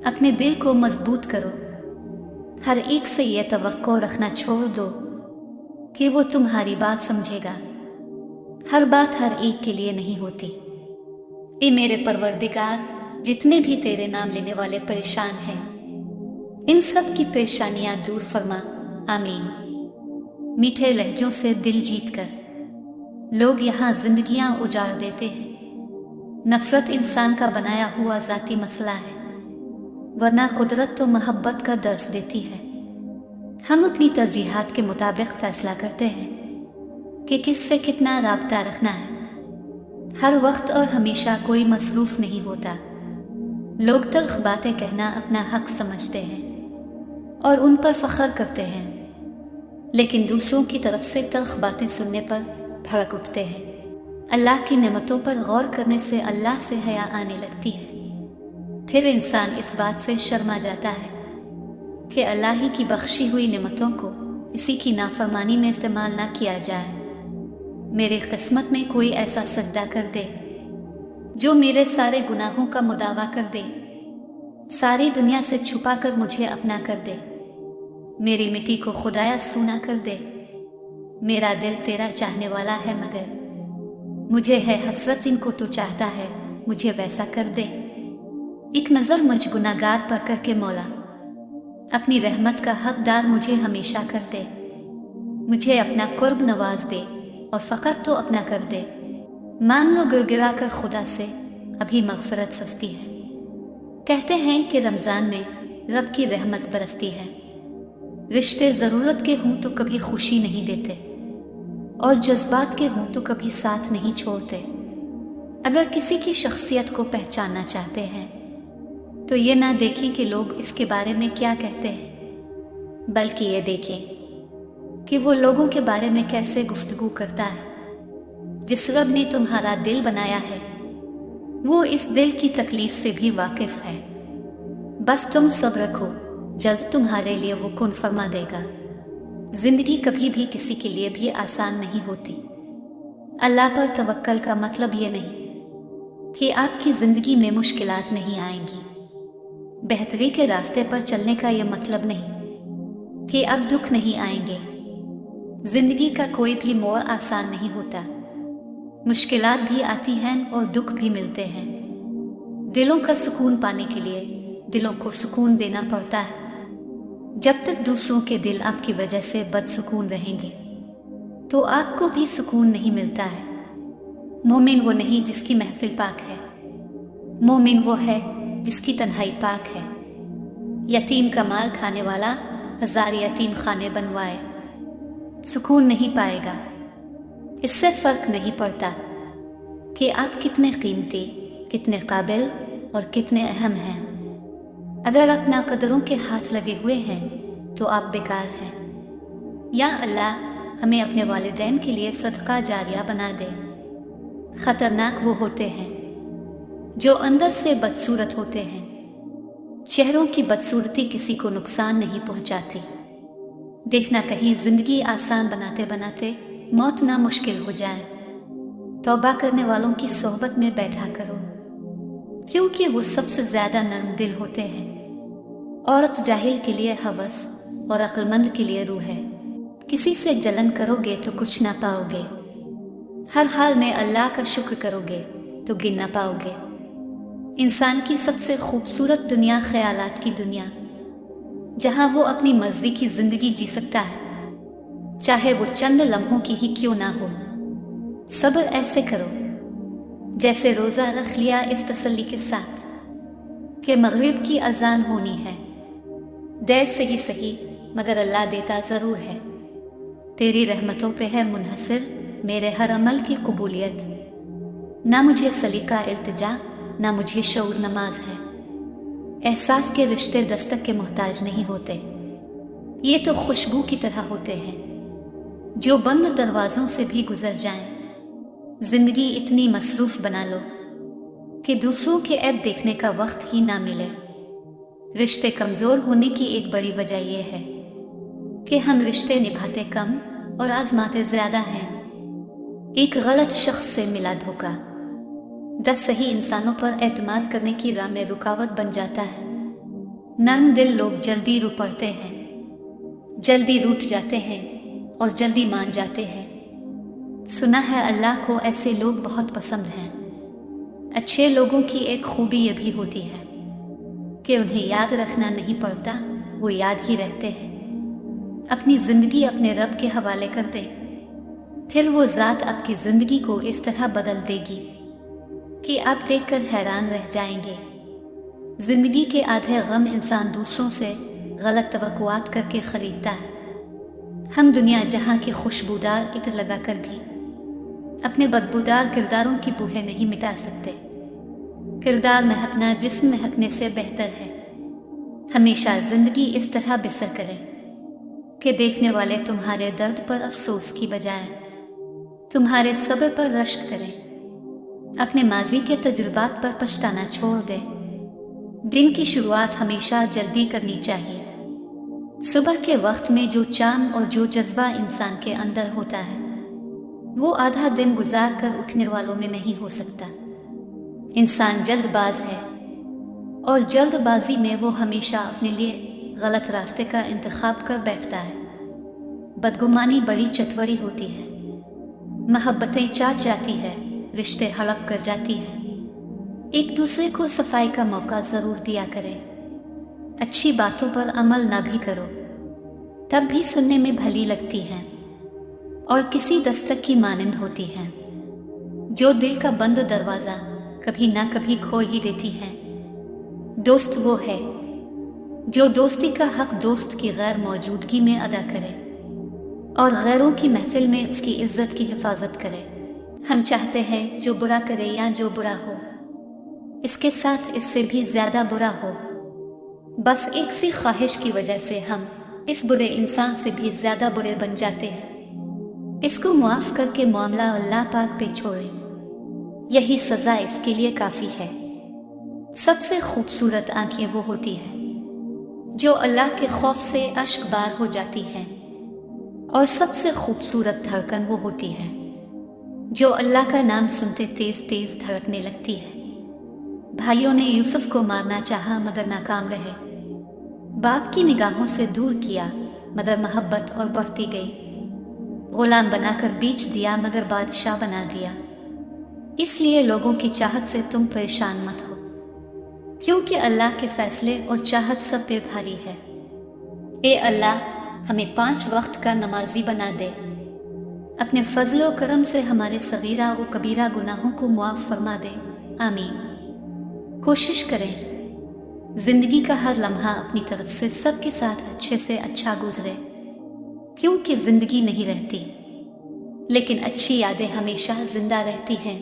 अपने दिल को मजबूत करो, हर एक से यह तवक्को रखना छोड़ दो कि वो तुम्हारी बात समझेगा। हर बात हर एक के लिए नहीं होती। ए मेरे परवरदिगार, जितने भी तेरे नाम लेने वाले परेशान हैं, इन सब की परेशानियां दूर फरमा, आमीन। मीठे लहजों से दिल जीत कर लोग यहाँ जिंदगियां उजाड़ देते हैं। नफरत इंसान का बनाया हुआ जाती मसला है, वरना कुदरत तो मोहब्बत का दर्स देती है। हम अपनी तरजीहात के मुताबिक फैसला करते हैं कि किससे कितना राब्ता रखना है। हर वक्त और हमेशा कोई मसरूफ नहीं होता। लोग तल्ख बातें कहना अपना हक समझते हैं और उन पर फख्र करते हैं, लेकिन दूसरों की तरफ से तल्ख बातें सुनने पर भड़क उठते हैं। अल्लाह की नेमतों पर गौर करने से अल्लाह से हया आने लगती है। फिर इंसान इस बात से शर्मा जाता है कि अल्लाह ही की बख्शी हुई नेमतों को इसी की नाफरमानी में इस्तेमाल ना किया जाए। मेरी किस्मत में कोई ऐसा सजदा कर दे जो मेरे सारे गुनाहों का मुदावा कर दे, सारी दुनिया से छुपा कर मुझे अपना कर दे। मेरी मिट्टी को खुदाया सूना कर दे। मेरा दिल तेरा चाहने वाला है, मगर मुझे है हसरत जिनको तू चाहता है, मुझे वैसा कर दे। एक नज़र मुझ गुनाहगार पर करके मौला, अपनी रहमत का हकदार मुझे हमेशा कर दे। मुझे अपना कुर्ब नवाज दे और फ़कत तो अपना कर दे। मान लो गिड़गिड़ा कर खुदा से अभी मग़फ़िरत सस्ती है। कहते हैं कि रमज़ान में रब की रहमत बरसती है। रिश्ते ज़रूरत के हों तो कभी खुशी नहीं देते और जज्बात के हों तो कभी साथ नहीं छोड़ते। अगर किसी की शख्सियत को पहचानना चाहते हैं तो ये ना देखें कि लोग इसके बारे में क्या कहते हैं, बल्कि ये देखें कि वो लोगों के बारे में कैसे गुफ्तगू करता है। जिस रब ने तुम्हारा दिल बनाया है वो इस दिल की तकलीफ से भी वाकिफ है। बस तुम सब्र रखो, जल्द तुम्हारे लिए वो कुन फरमा देगा। जिंदगी कभी भी किसी के लिए भी आसान नहीं होती। अल्लाह पर तवक्कल का मतलब ये नहीं कि आपकी जिंदगी में मुश्किलात नहीं आएंगी। बेहतरी के रास्ते पर चलने का यह मतलब नहीं कि अब दुख नहीं आएंगे। जिंदगी का कोई भी मोड़ आसान नहीं होता। मुश्किलात भी आती हैं और दुख भी मिलते हैं। दिलों का सुकून पाने के लिए दिलों को सुकून देना पड़ता है। जब तक दूसरों के दिल आपकी वजह से बदसुकून रहेंगे तो आपको भी सुकून नहीं मिलता है। मोमिन वो नहीं जिसकी महफिल पाक है, मोमिन वो है जिसकी तन्हाई पाक है। यतीम का माल खाने वाला 1000 यतीम खाने बनवाए, सुकून नहीं पाएगा। इससे फर्क नहीं पड़ता कि आप कितने कीमती, कितने काबिल और कितने अहम हैं। अगर आप नाकदरों के हाथ लगे हुए हैं तो आप बेकार हैं। या अल्लाह हमें अपने वालिदैन के लिए सदका जारिया बना दे। खतरनाक वो होते हैं जो अंदर से बदसूरत होते हैं। चेहरों की बदसूरती किसी को नुकसान नहीं पहुंचाती। देखना कहीं जिंदगी आसान बनाते बनाते मौत ना मुश्किल हो जाए। तौबा करने वालों की सोहबत में बैठा करो, क्योंकि वो सबसे ज्यादा नर्म दिल होते हैं। औरत जाहिल के लिए हवस और अक्लमंद के लिए रूह है। किसी से जलन करोगे तो कुछ ना पाओगे। हर हाल में अल्लाह का शुक्र करोगे तो गिन ना पाओगे। इंसान की सबसे खूबसूरत दुनिया ख्यालात की दुनिया, जहां वो अपनी मर्जी की जिंदगी जी सकता है, चाहे वो चंद लम्हों की ही क्यों ना हो। सब्र ऐसे करो जैसे रोज़ा रख लिया इस तसल्ली के साथ कि मगरिब की अजान होनी है। देर से ही सही मगर अल्लाह देता ज़रूर है। तेरी रहमतों पे है मुनहसर मेरे हर अमल की कबूलियत। ना मुझे सलीका इल्तिजा, ना मुझे शऊर नमाज है। एहसास के रिश्ते दस्तक के मोहताज नहीं होते, ये तो खुशबू की तरह होते हैं जो बंद दरवाज़ों से भी गुजर जाएं। जिंदगी इतनी मसरूफ़ बना लो कि दूसरों के ऐब देखने का वक्त ही ना मिले। रिश्ते कमज़ोर होने की एक बड़ी वजह यह है कि हम रिश्ते निभाते कम और आजमाते ज़्यादा हैं। एक गलत शख्स से मिला धोखा 10 सही इंसानों पर एतमाद करने की राह में रुकावट बन जाता है। नर्म दिल लोग जल्दी रू पड़ते हैं, जल्दी रूठ जाते हैं और जल्दी मान जाते हैं। सुना है अल्लाह को ऐसे लोग बहुत पसंद हैं। अच्छे लोगों की एक खूबी ये भी होती है कि उन्हें याद रखना नहीं पड़ता, वो याद ही रहते हैं। अपनी ज़िंदगी अपने रब के हवाले कर दे, फिर वो ज़ात आपकी ज़िंदगी को इस तरह बदल देगी कि आप देखकर हैरान रह जाएंगे। ज़िंदगी के आधे गम इंसान दूसरों से गलत तवक्कुआत करके ख़रीदता है। हम दुनिया जहाँ की खुशबूदार इत्र लगाकर भी अपने बदबूदार किरदारों की बूहें नहीं मिटा सकते। किरदार महकना जिस्म महकने से बेहतर है। हमेशा ज़िंदगी इस तरह बसर करें कि देखने वाले तुम्हारे दर्द पर अफसोस की बजाय तुम्हारे सब्र पर रश्क करें। अपने माजी के तजुर्बात पर पछताना छोड़ दे। दिन की शुरुआत हमेशा जल्दी करनी चाहिए। सुबह के वक्त में जो चाम और जो जज्बा इंसान के अंदर होता है वो आधा दिन गुजार कर उठने वालों में नहीं हो सकता। इंसान जल्दबाज है और जल्दबाजी में वो हमेशा अपने लिए गलत रास्ते का इंतखाब कर बैठता है। बदगुमानी बड़ी चतवरी होती है, मोहब्बतें चाट जाती है, रिश्ते हड़प कर जाती है। एक दूसरे को सफाई का मौका ज़रूर दिया करें। अच्छी बातों पर अमल ना भी करो तब भी सुनने में भली लगती हैं और किसी दस्तक की मानंद होती हैं जो दिल का बंद दरवाज़ा कभी ना कभी खोल ही देती हैं। दोस्त वो है जो दोस्ती का हक दोस्त की गैर मौजूदगी में अदा करे और गैरों की महफिल में उसकी इज्जत की हिफाजत करे। हम चाहते हैं जो बुरा करे या जो बुरा हो, इसके साथ इससे भी ज़्यादा बुरा हो। बस एक सी ख्वाहिश की वजह से हम इस बुरे इंसान से भी ज़्यादा बुरे बन जाते हैं। इसको मुआफ़ करके मामला अल्लाह पाक पे छोड़ें, यही सज़ा इसके लिए काफ़ी है। सबसे खूबसूरत आंखें वो होती हैं जो अल्लाह के खौफ से अश्कबार हो जाती हैं और सबसे खूबसूरत धड़कन वो होती है जो अल्लाह का नाम सुनते तेज तेज धड़कने लगती है। भाइयों ने यूसुफ को मारना चाहा मगर नाकाम रहे। बाप की निगाहों से दूर किया मगर मोहब्बत और बढ़ती गई। गुलाम बनाकर बेच दिया मगर बादशाह बना दिया। इसलिए लोगों की चाहत से तुम परेशान मत हो, क्योंकि अल्लाह के फैसले और चाहत सब पे भारी है। ए अल्लाह, हमें 5 वक्त का नमाजी बना दे। अपने फजल व करम से हमारे सगीरा व कबीरा गुनाहों को मुआफ़ फरमा दे, आमीन। कोशिश करें ज़िंदगी का हर लम्हा अपनी तरफ से सबके साथ अच्छे से अच्छा गुजरे, क्योंकि ज़िंदगी नहीं रहती लेकिन अच्छी यादें हमेशा ज़िंदा रहती हैं।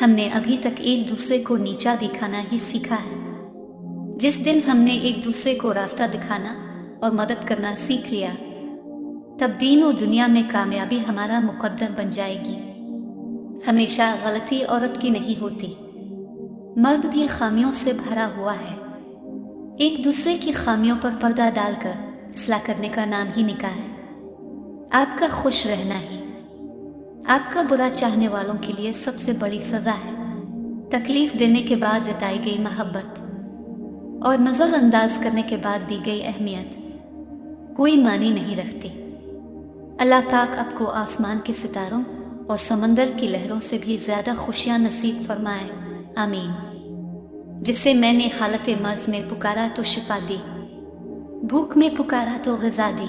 हमने अभी तक एक दूसरे को नीचा दिखाना ही सीखा है। जिस दिन हमने एक दूसरे को रास्ता दिखाना और मदद करना सीख लिया, तब दीन और दुनिया में कामयाबी हमारा मुकद्दर बन जाएगी। हमेशा गलती औरत की नहीं होती, मर्द भी खामियों से भरा हुआ है। एक दूसरे की खामियों पर पर्दा डालकर इस्लाह करने का नाम ही निकाह है। आपका खुश रहना ही आपका बुरा चाहने वालों के लिए सबसे बड़ी सज़ा है। तकलीफ देने के बाद जताई गई मोहब्बत और नज़रअंदाज करने के बाद दी गई अहमियत कोई मानी नहीं रखती। अल्लाह पाक आपको आसमान के सितारों और समंदर की लहरों से भी ज़्यादा खुशियाँ नसीब फरमाए, आमीन। जिसे मैंने हालत मर्ज़ में पुकारा तो शिफा दी, भूख में पुकारा तो ग़िज़ा दी,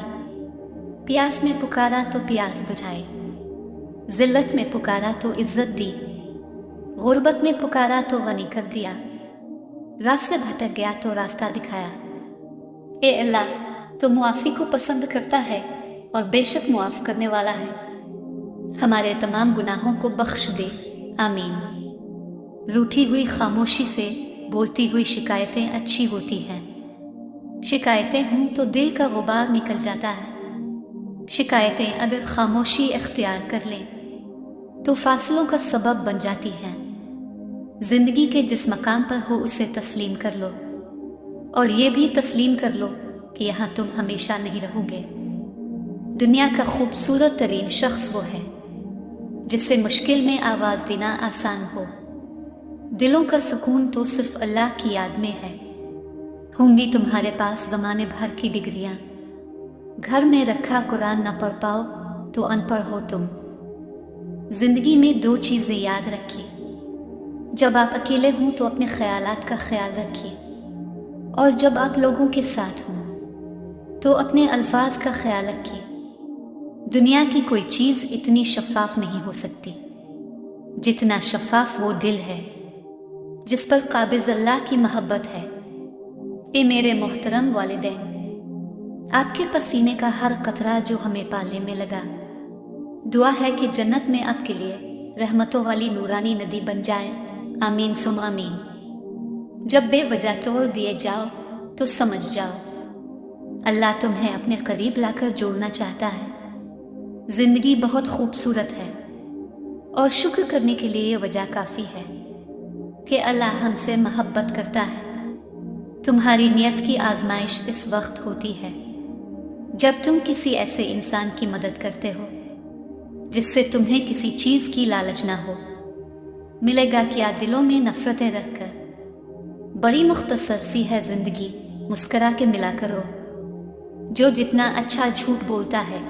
प्यास में पुकारा तो प्यास बुझाई, ज़िल्लत में पुकारा तो इज़्ज़त दी, गुर्बत में पुकारा तो गनी कर दिया, रास्ते भटक गया तो रास्ता दिखाया। ए अल्लाह, तो मुआफ़ी को पसंद करता है और बेशक मुआफ़ करने वाला है। हमारे तमाम गुनाहों को बख्श दे, आमीन। रूठी हुई खामोशी से बोलती हुई शिकायतें अच्छी होती हैं। शिकायतें हों तो दिल का गुबार निकल जाता है। शिकायतें अगर खामोशी इख्तियार कर लें तो फासलों का सबब बन जाती हैं। जिंदगी के जिस मकाम पर हो उसे तस्लीम कर लो, और ये भी तस्लीम कर लो कि यहाँ तुम हमेशा नहीं रहोगे। दुनिया का खूबसूरत तरीन शख्स वो है जिससे मुश्किल में आवाज़ देना आसान हो। दिलों का सुकून तो सिर्फ अल्लाह की याद में है। होंगी तुम्हारे पास ज़माने भर की डिग्रियाँ, घर में रखा कुरान न पढ़ पाओ तो अनपढ़ हो तुम। जिंदगी में दो चीज़ें याद रखिए, जब आप अकेले हों तो अपने ख्यालात का ख्याल रखिए, और जब आप लोगों के साथ हों तो अपने अल्फाज का ख्याल रखिए। दुनिया की कोई चीज़ इतनी शफाफ नहीं हो सकती जितना शफाफ वो दिल है जिस पर काबिज़ अल्लाह की मोहब्बत है। ए मेरे मोहतरम वालिदैन, आपके पसीने का हर कतरा जो हमें पालने में लगा, दुआ है कि जन्नत में आपके लिए रहमतों वाली नूरानी नदी बन जाए। आमीन सुम आमीन। जब बेवजह तोड़ दिए जाओ तो समझ जाओ अल्लाह तुम्हें अपने करीब लाकर जोड़ना चाहता है। जिंदगी बहुत खूबसूरत है और शुक्र करने के लिए ये वजह काफ़ी है कि अल्लाह हमसे मोहब्बत करता है। तुम्हारी नियत की आजमाइश इस वक्त होती है जब तुम किसी ऐसे इंसान की मदद करते हो जिससे तुम्हें किसी चीज़ की लालच ना हो। मिलेगा क्या दिलों में नफरतें रखकर। बड़ी मुख्तसर सी है जिंदगी, मुस्करा के मिला करो। जो जितना अच्छा झूठ बोलता है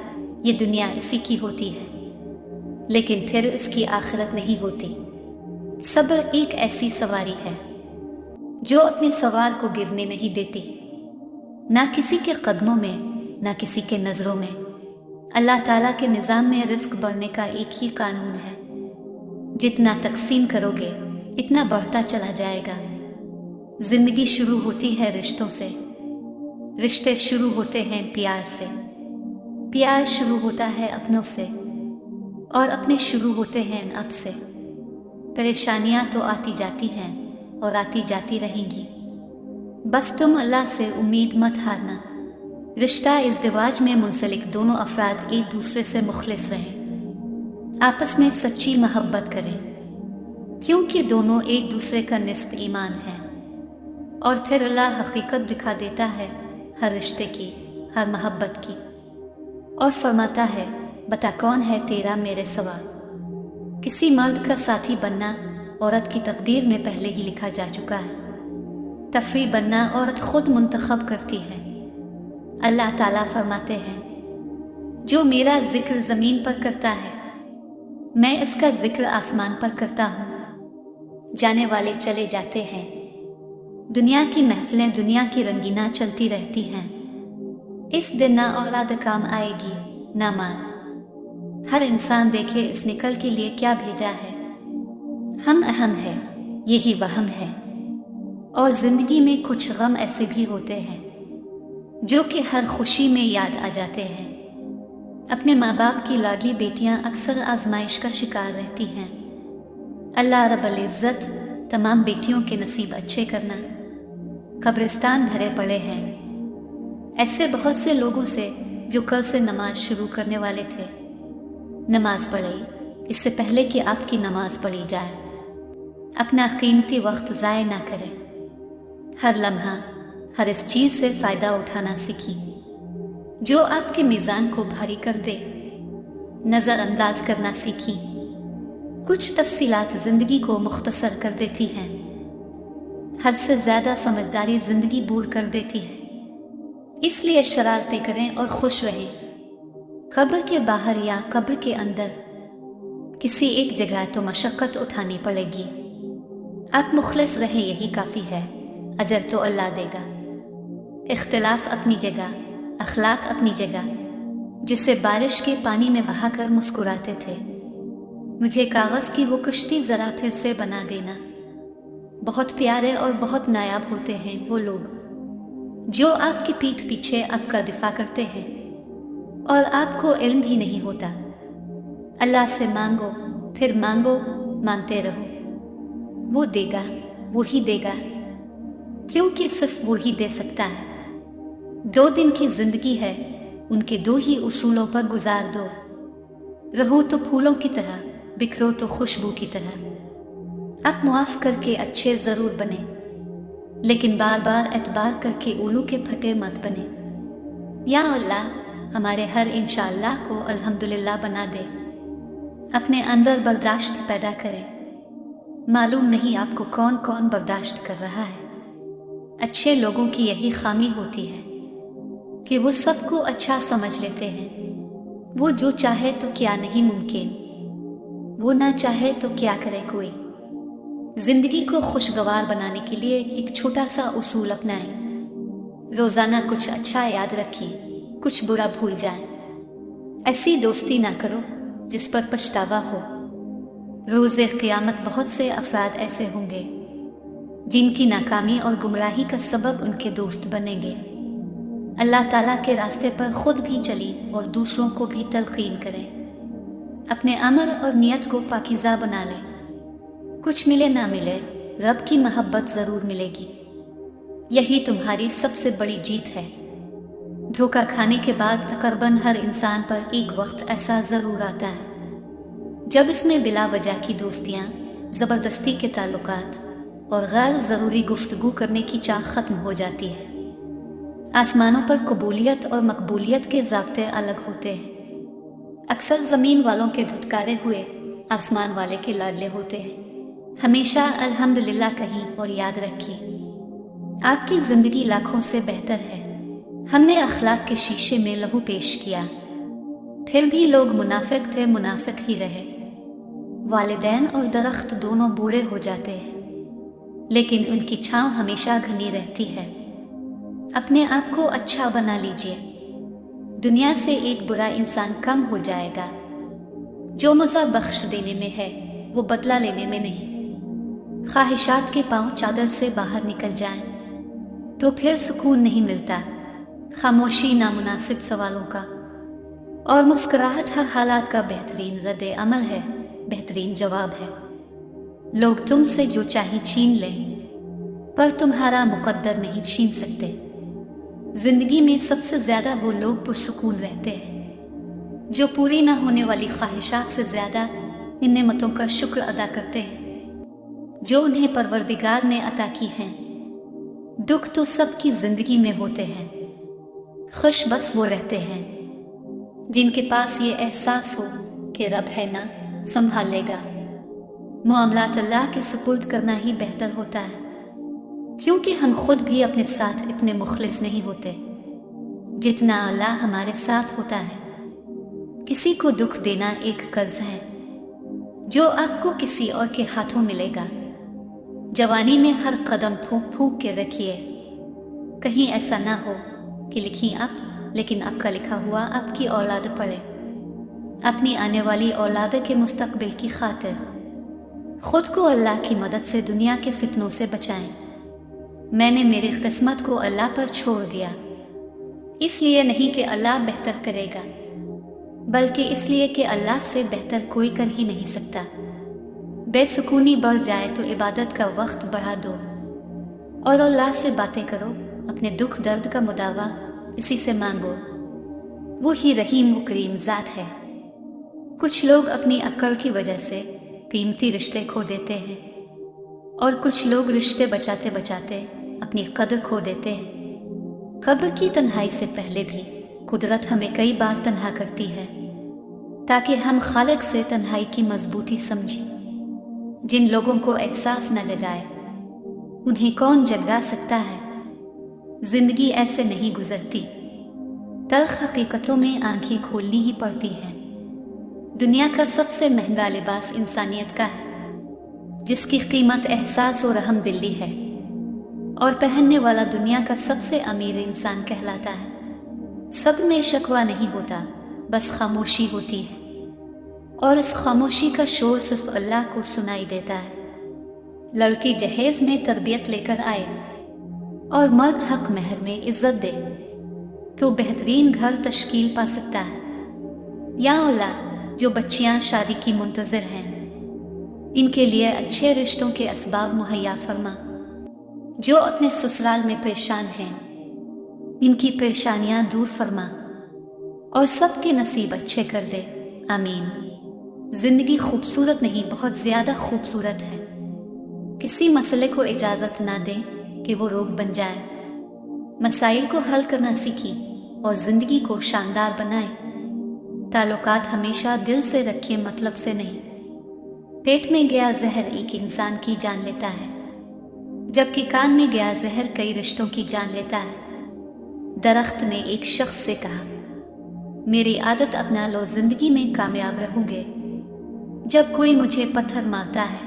ये दुनिया इसी की होती है, लेकिन फिर इसकी आखिरत नहीं होती। सब्र एक ऐसी सवारी है जो अपने सवार को गिरने नहीं देती, ना किसी के कदमों में ना किसी के नज़रों में। अल्लाह ताला के निज़ाम में रिस्क बढ़ने का एक ही कानून है, जितना तकसीम करोगे इतना बढ़ता चला जाएगा। जिंदगी शुरू होती है रिश्तों से, रिश्ते शुरू होते हैं प्यार से, प्यार शुरू होता है अपनों से, और अपने शुरू होते हैं अब से। परेशानियां तो आती जाती हैं और आती जाती रहेंगी, बस तुम अल्लाह से उम्मीद मत हारना। रिश्ता इज़्दिवाज में मुंसलिक दोनों अफराद एक दूसरे से मुखलिस रहें, आपस में सच्ची मोहब्बत करें, क्योंकि दोनों एक दूसरे का निस्फ ईमान है। और फिर अल्लाह हकीकत दिखा देता है हर रिश्ते की, हर मोहब्बत की, और फरमाता है बता कौन है तेरा मेरे सवा। किसी मर्द का साथी बनना औरत की तकदीर में पहले ही लिखा जा चुका है। तफरी बनना औरत खुद मुंतखब करती है। अल्लाह ताला फरमाते हैं जो मेरा जिक्र ज़मीन पर करता है मैं इसका जिक्र आसमान पर करता हूँ। जाने वाले चले जाते हैं, दुनिया की महफिलें दुनिया की रंगीना चलती रहती हैं। इस दिन ना औलाद काम आएगी ना माल। हर इंसान देखे इसने कल के लिए क्या भेजा है। हम अहम है यही वहम है, और जिंदगी में कुछ गम ऐसे भी होते हैं जो कि हर खुशी में याद आ जाते हैं। अपने माँ बाप की लाडली बेटियां अक्सर आजमाइश का शिकार रहती हैं। अल्लाह रब्बुल इज़्ज़त तमाम बेटियों के नसीब अच्छे करना। कब्रिस्तान भरे पड़े हैं ऐसे बहुत से लोगों से जो कल से नमाज शुरू करने वाले थे। नमाज पढ़े इससे पहले कि आपकी नमाज पढ़ी जाए। अपना कीमती वक्त ज़ाय ना करें। हर लम्हा हर इस चीज़ से फ़ायदा उठाना सीखिए जो आपके मीज़ान को भारी कर दे। नज़रअंदाज करना सीखिए। कुछ तफसीलात ज़िंदगी को मुख्तसर कर देती हैं। हद से ज़्यादा समझदारी ज़िंदगी बूर कर देती है। इसलिए शरारतें करें और खुश रहें। कब्र के बाहर या कब्र के अंदर किसी एक जगह तो मशक्क़त उठानी पड़ेगी। आप मुखलिस रहे यही काफ़ी है, अजर तो अल्लाह देगा। इख्तिलाफ अपनी जगह, अखलाक अपनी जगह। जिसे बारिश के पानी में बहाकर मुस्कुराते थे, मुझे कागज़ की वो कश्ती ज़रा फिर से बना देना। बहुत प्यारे और बहुत नायाब होते हैं वो लोग जो आपकी पीठ पीछे आपका दिफा करते हैं और आपको इल्म भी नहीं होता। अल्लाह से मांगो, फिर मांगो, मांगते रहो। वो देगा, वो ही देगा क्योंकि सिर्फ वो ही दे सकता है। 2 दिन की जिंदगी है, उनके 2 ही उसूलों पर गुजार दो। रहो तो फूलों की तरह, बिखरो तो खुशबू की तरह। अब मुआफ करके अच्छे जरूर बने, लेकिन बार बार एतबार करके उल्लू के फटे मत बने। या अल्लाह हमारे हर इंशाअल्लाह को अल्हम्दुलिल्लाह बना दे। अपने अंदर बर्दाश्त पैदा करें। मालूम नहीं आपको कौन कौन बर्दाश्त कर रहा है। अच्छे लोगों की यही खामी होती है कि वो सबको अच्छा समझ लेते हैं। वो जो चाहे तो क्या नहीं मुमकिन, वो ना चाहे तो क्या करे कोई। जिंदगी को खुशगवार बनाने के लिए एक छोटा सा उसूल अपनाएं। रोजाना कुछ अच्छा याद रखिए, कुछ बुरा भूल जाएं। ऐसी दोस्ती ना करो जिस पर पछतावा हो। रोज़े क़यामत बहुत से अफराद ऐसे होंगे जिनकी नाकामी और गुमराही का सबब उनके दोस्त बनेंगे। अल्लाह ताला के रास्ते पर खुद भी चली और दूसरों को भी तलकीन करें। अपने अमल और नियत को पाकीज़ा बना लें। कुछ मिले ना मिले, रब की मोहब्बत ज़रूर मिलेगी। यही तुम्हारी सबसे बड़ी जीत है। धोखा खाने के बाद तकरीबन हर इंसान पर एक वक्त ऐसा ज़रूर आता है जब इसमें बिला वजह की दोस्तियाँ, ज़बरदस्ती के ताल्लुकात और गैर ज़रूरी गुफ्तगू करने की चाह ख़त्म हो जाती है। आसमानों पर कबूलियत और मकबूलियत के ज़ाब्ते अलग होते हैं। अक्सर ज़मीन वालों के धुतकारे हुए आसमान वाले के लाडले होते हैं। हमेशा अल्हम्दुलिल्लाह कहीं और याद रखिए, आपकी ज़िंदगी लाखों से बेहतर है। हमने अखलाक के शीशे में लहू पेश किया, फिर भी लोग मुनाफिक थे, मुनाफिक ही रहे। वालिदैन और दरख्त दोनों बूढ़े हो जाते हैं, लेकिन उनकी छांव हमेशा घनी रहती है। अपने आप को अच्छा बना लीजिए। दुनिया से एक बुरा इंसान कम हो जाएगा। जो मज़ा बख्श देने में है वो बदला लेने में नहीं। ख्वाहिशात के पांव चादर से बाहर निकल जाएं तो फिर सुकून नहीं मिलता। खामोशी नामुनासिब सवालों का और मुस्कुराहट हर हालात का बेहतरीन रद्द अमल है, बेहतरीन जवाब है। लोग तुमसे जो चाहे छीन लें, पर तुम्हारा मुकद्दर नहीं छीन सकते। जिंदगी में सबसे ज्यादा वो लोग पुरसुकून रहते हैं जो पूरी ना होने वाली ख्वाहिशात से ज्यादा इन नेमतों का शुक्र अदा करते हैं जो उन्हें परवरदिगार ने अता की हैं। दुख तो सबकी जिंदगी में होते हैं, खुश बस वो रहते हैं जिनके पास ये एहसास हो कि रब है ना, संभाल लेगा। मामलात अल्लाह के सुपुर्द करना ही बेहतर होता है, क्योंकि हम खुद भी अपने साथ इतने मुखलिस नहीं होते जितना अल्लाह हमारे साथ होता है। किसी को दुख देना एक कर्ज है जो आपको किसी और के हाथों मिलेगा। जवानी में हर कदम फूंक फूंक के रखिए, कहीं ऐसा ना हो कि लिखी आप लेकिन आपका लिखा हुआ आपकी औलाद पढ़े। अपनी आने वाली औलाद के मुस्तकबिल की खातिर खुद को अल्लाह की मदद से दुनिया के फितनों से बचाएं। मैंने मेरी किस्मत को अल्लाह पर छोड़ दिया, इसलिए नहीं कि अल्लाह बेहतर करेगा, बल्कि इसलिए कि अल्लाह से बेहतर कोई कर ही नहीं सकता। बेसुकूनी बढ़ जाए तो इबादत का वक्त बढ़ा दो और अल्लाह से बातें करो। अपने दुख दर्द का मुदावा इसी से मांगो, वो ही रहीम व करीम ज़ात है। कुछ लोग अपनी अक्ल की वजह से कीमती रिश्ते खो देते हैं और कुछ लोग रिश्ते बचाते बचाते अपनी कदर खो देते हैं। कब्र की तन्हाई से पहले भी कुदरत हमें कई बार तन्हा करती है ताकि हम खालिक से तन्हाई की मजबूती समझें। जिन लोगों को एहसास न जगाए उन्हें कौन जगा सकता है। जिंदगी ऐसे नहीं गुजरती, तल्ख हकीकतों में आंखें खोलनी ही पड़ती हैं। दुनिया का सबसे महंगा लिबास इंसानियत का है, जिसकी कीमत एहसास और रहम दिली है, और पहनने वाला दुनिया का सबसे अमीर इंसान कहलाता है। सब में शकवा नहीं होता, बस खामोशी होती है, और इस खामोशी का शोर सिर्फ अल्लाह को सुनाई देता है। लड़की जहेज में तरबियत लेकर आए और मर्द हक महर में इज्जत दे तो बेहतरीन घर तश्कील पा सकता है। या अल्लाह, जो बच्चियां शादी की मुंतज़िर हैं, इनके लिए अच्छे रिश्तों के असबाब मुहैया फरमा। जो अपने ससुराल में परेशान हैं, इनकी परेशानियां दूर फरमा और सबके नसीब अच्छे कर दे, आमीन। जिंदगी खूबसूरत नहीं, बहुत ज्यादा खूबसूरत है। किसी मसले को इजाजत ना दें कि वो रोग बन जाए। मसाइल को हल करना सीखिए और जिंदगी को शानदार बनाएं। ताल्लुकात हमेशा दिल से रखिए, मतलब से नहीं। पेट में गया जहर एक इंसान की जान लेता है, जबकि कान में गया जहर कई रिश्तों की जान लेता है। दरख्त ने एक शख्स से कहा, मेरी आदत अपना लो, जिंदगी में कामयाब रहोगे। जब कोई मुझे पत्थर मारता है,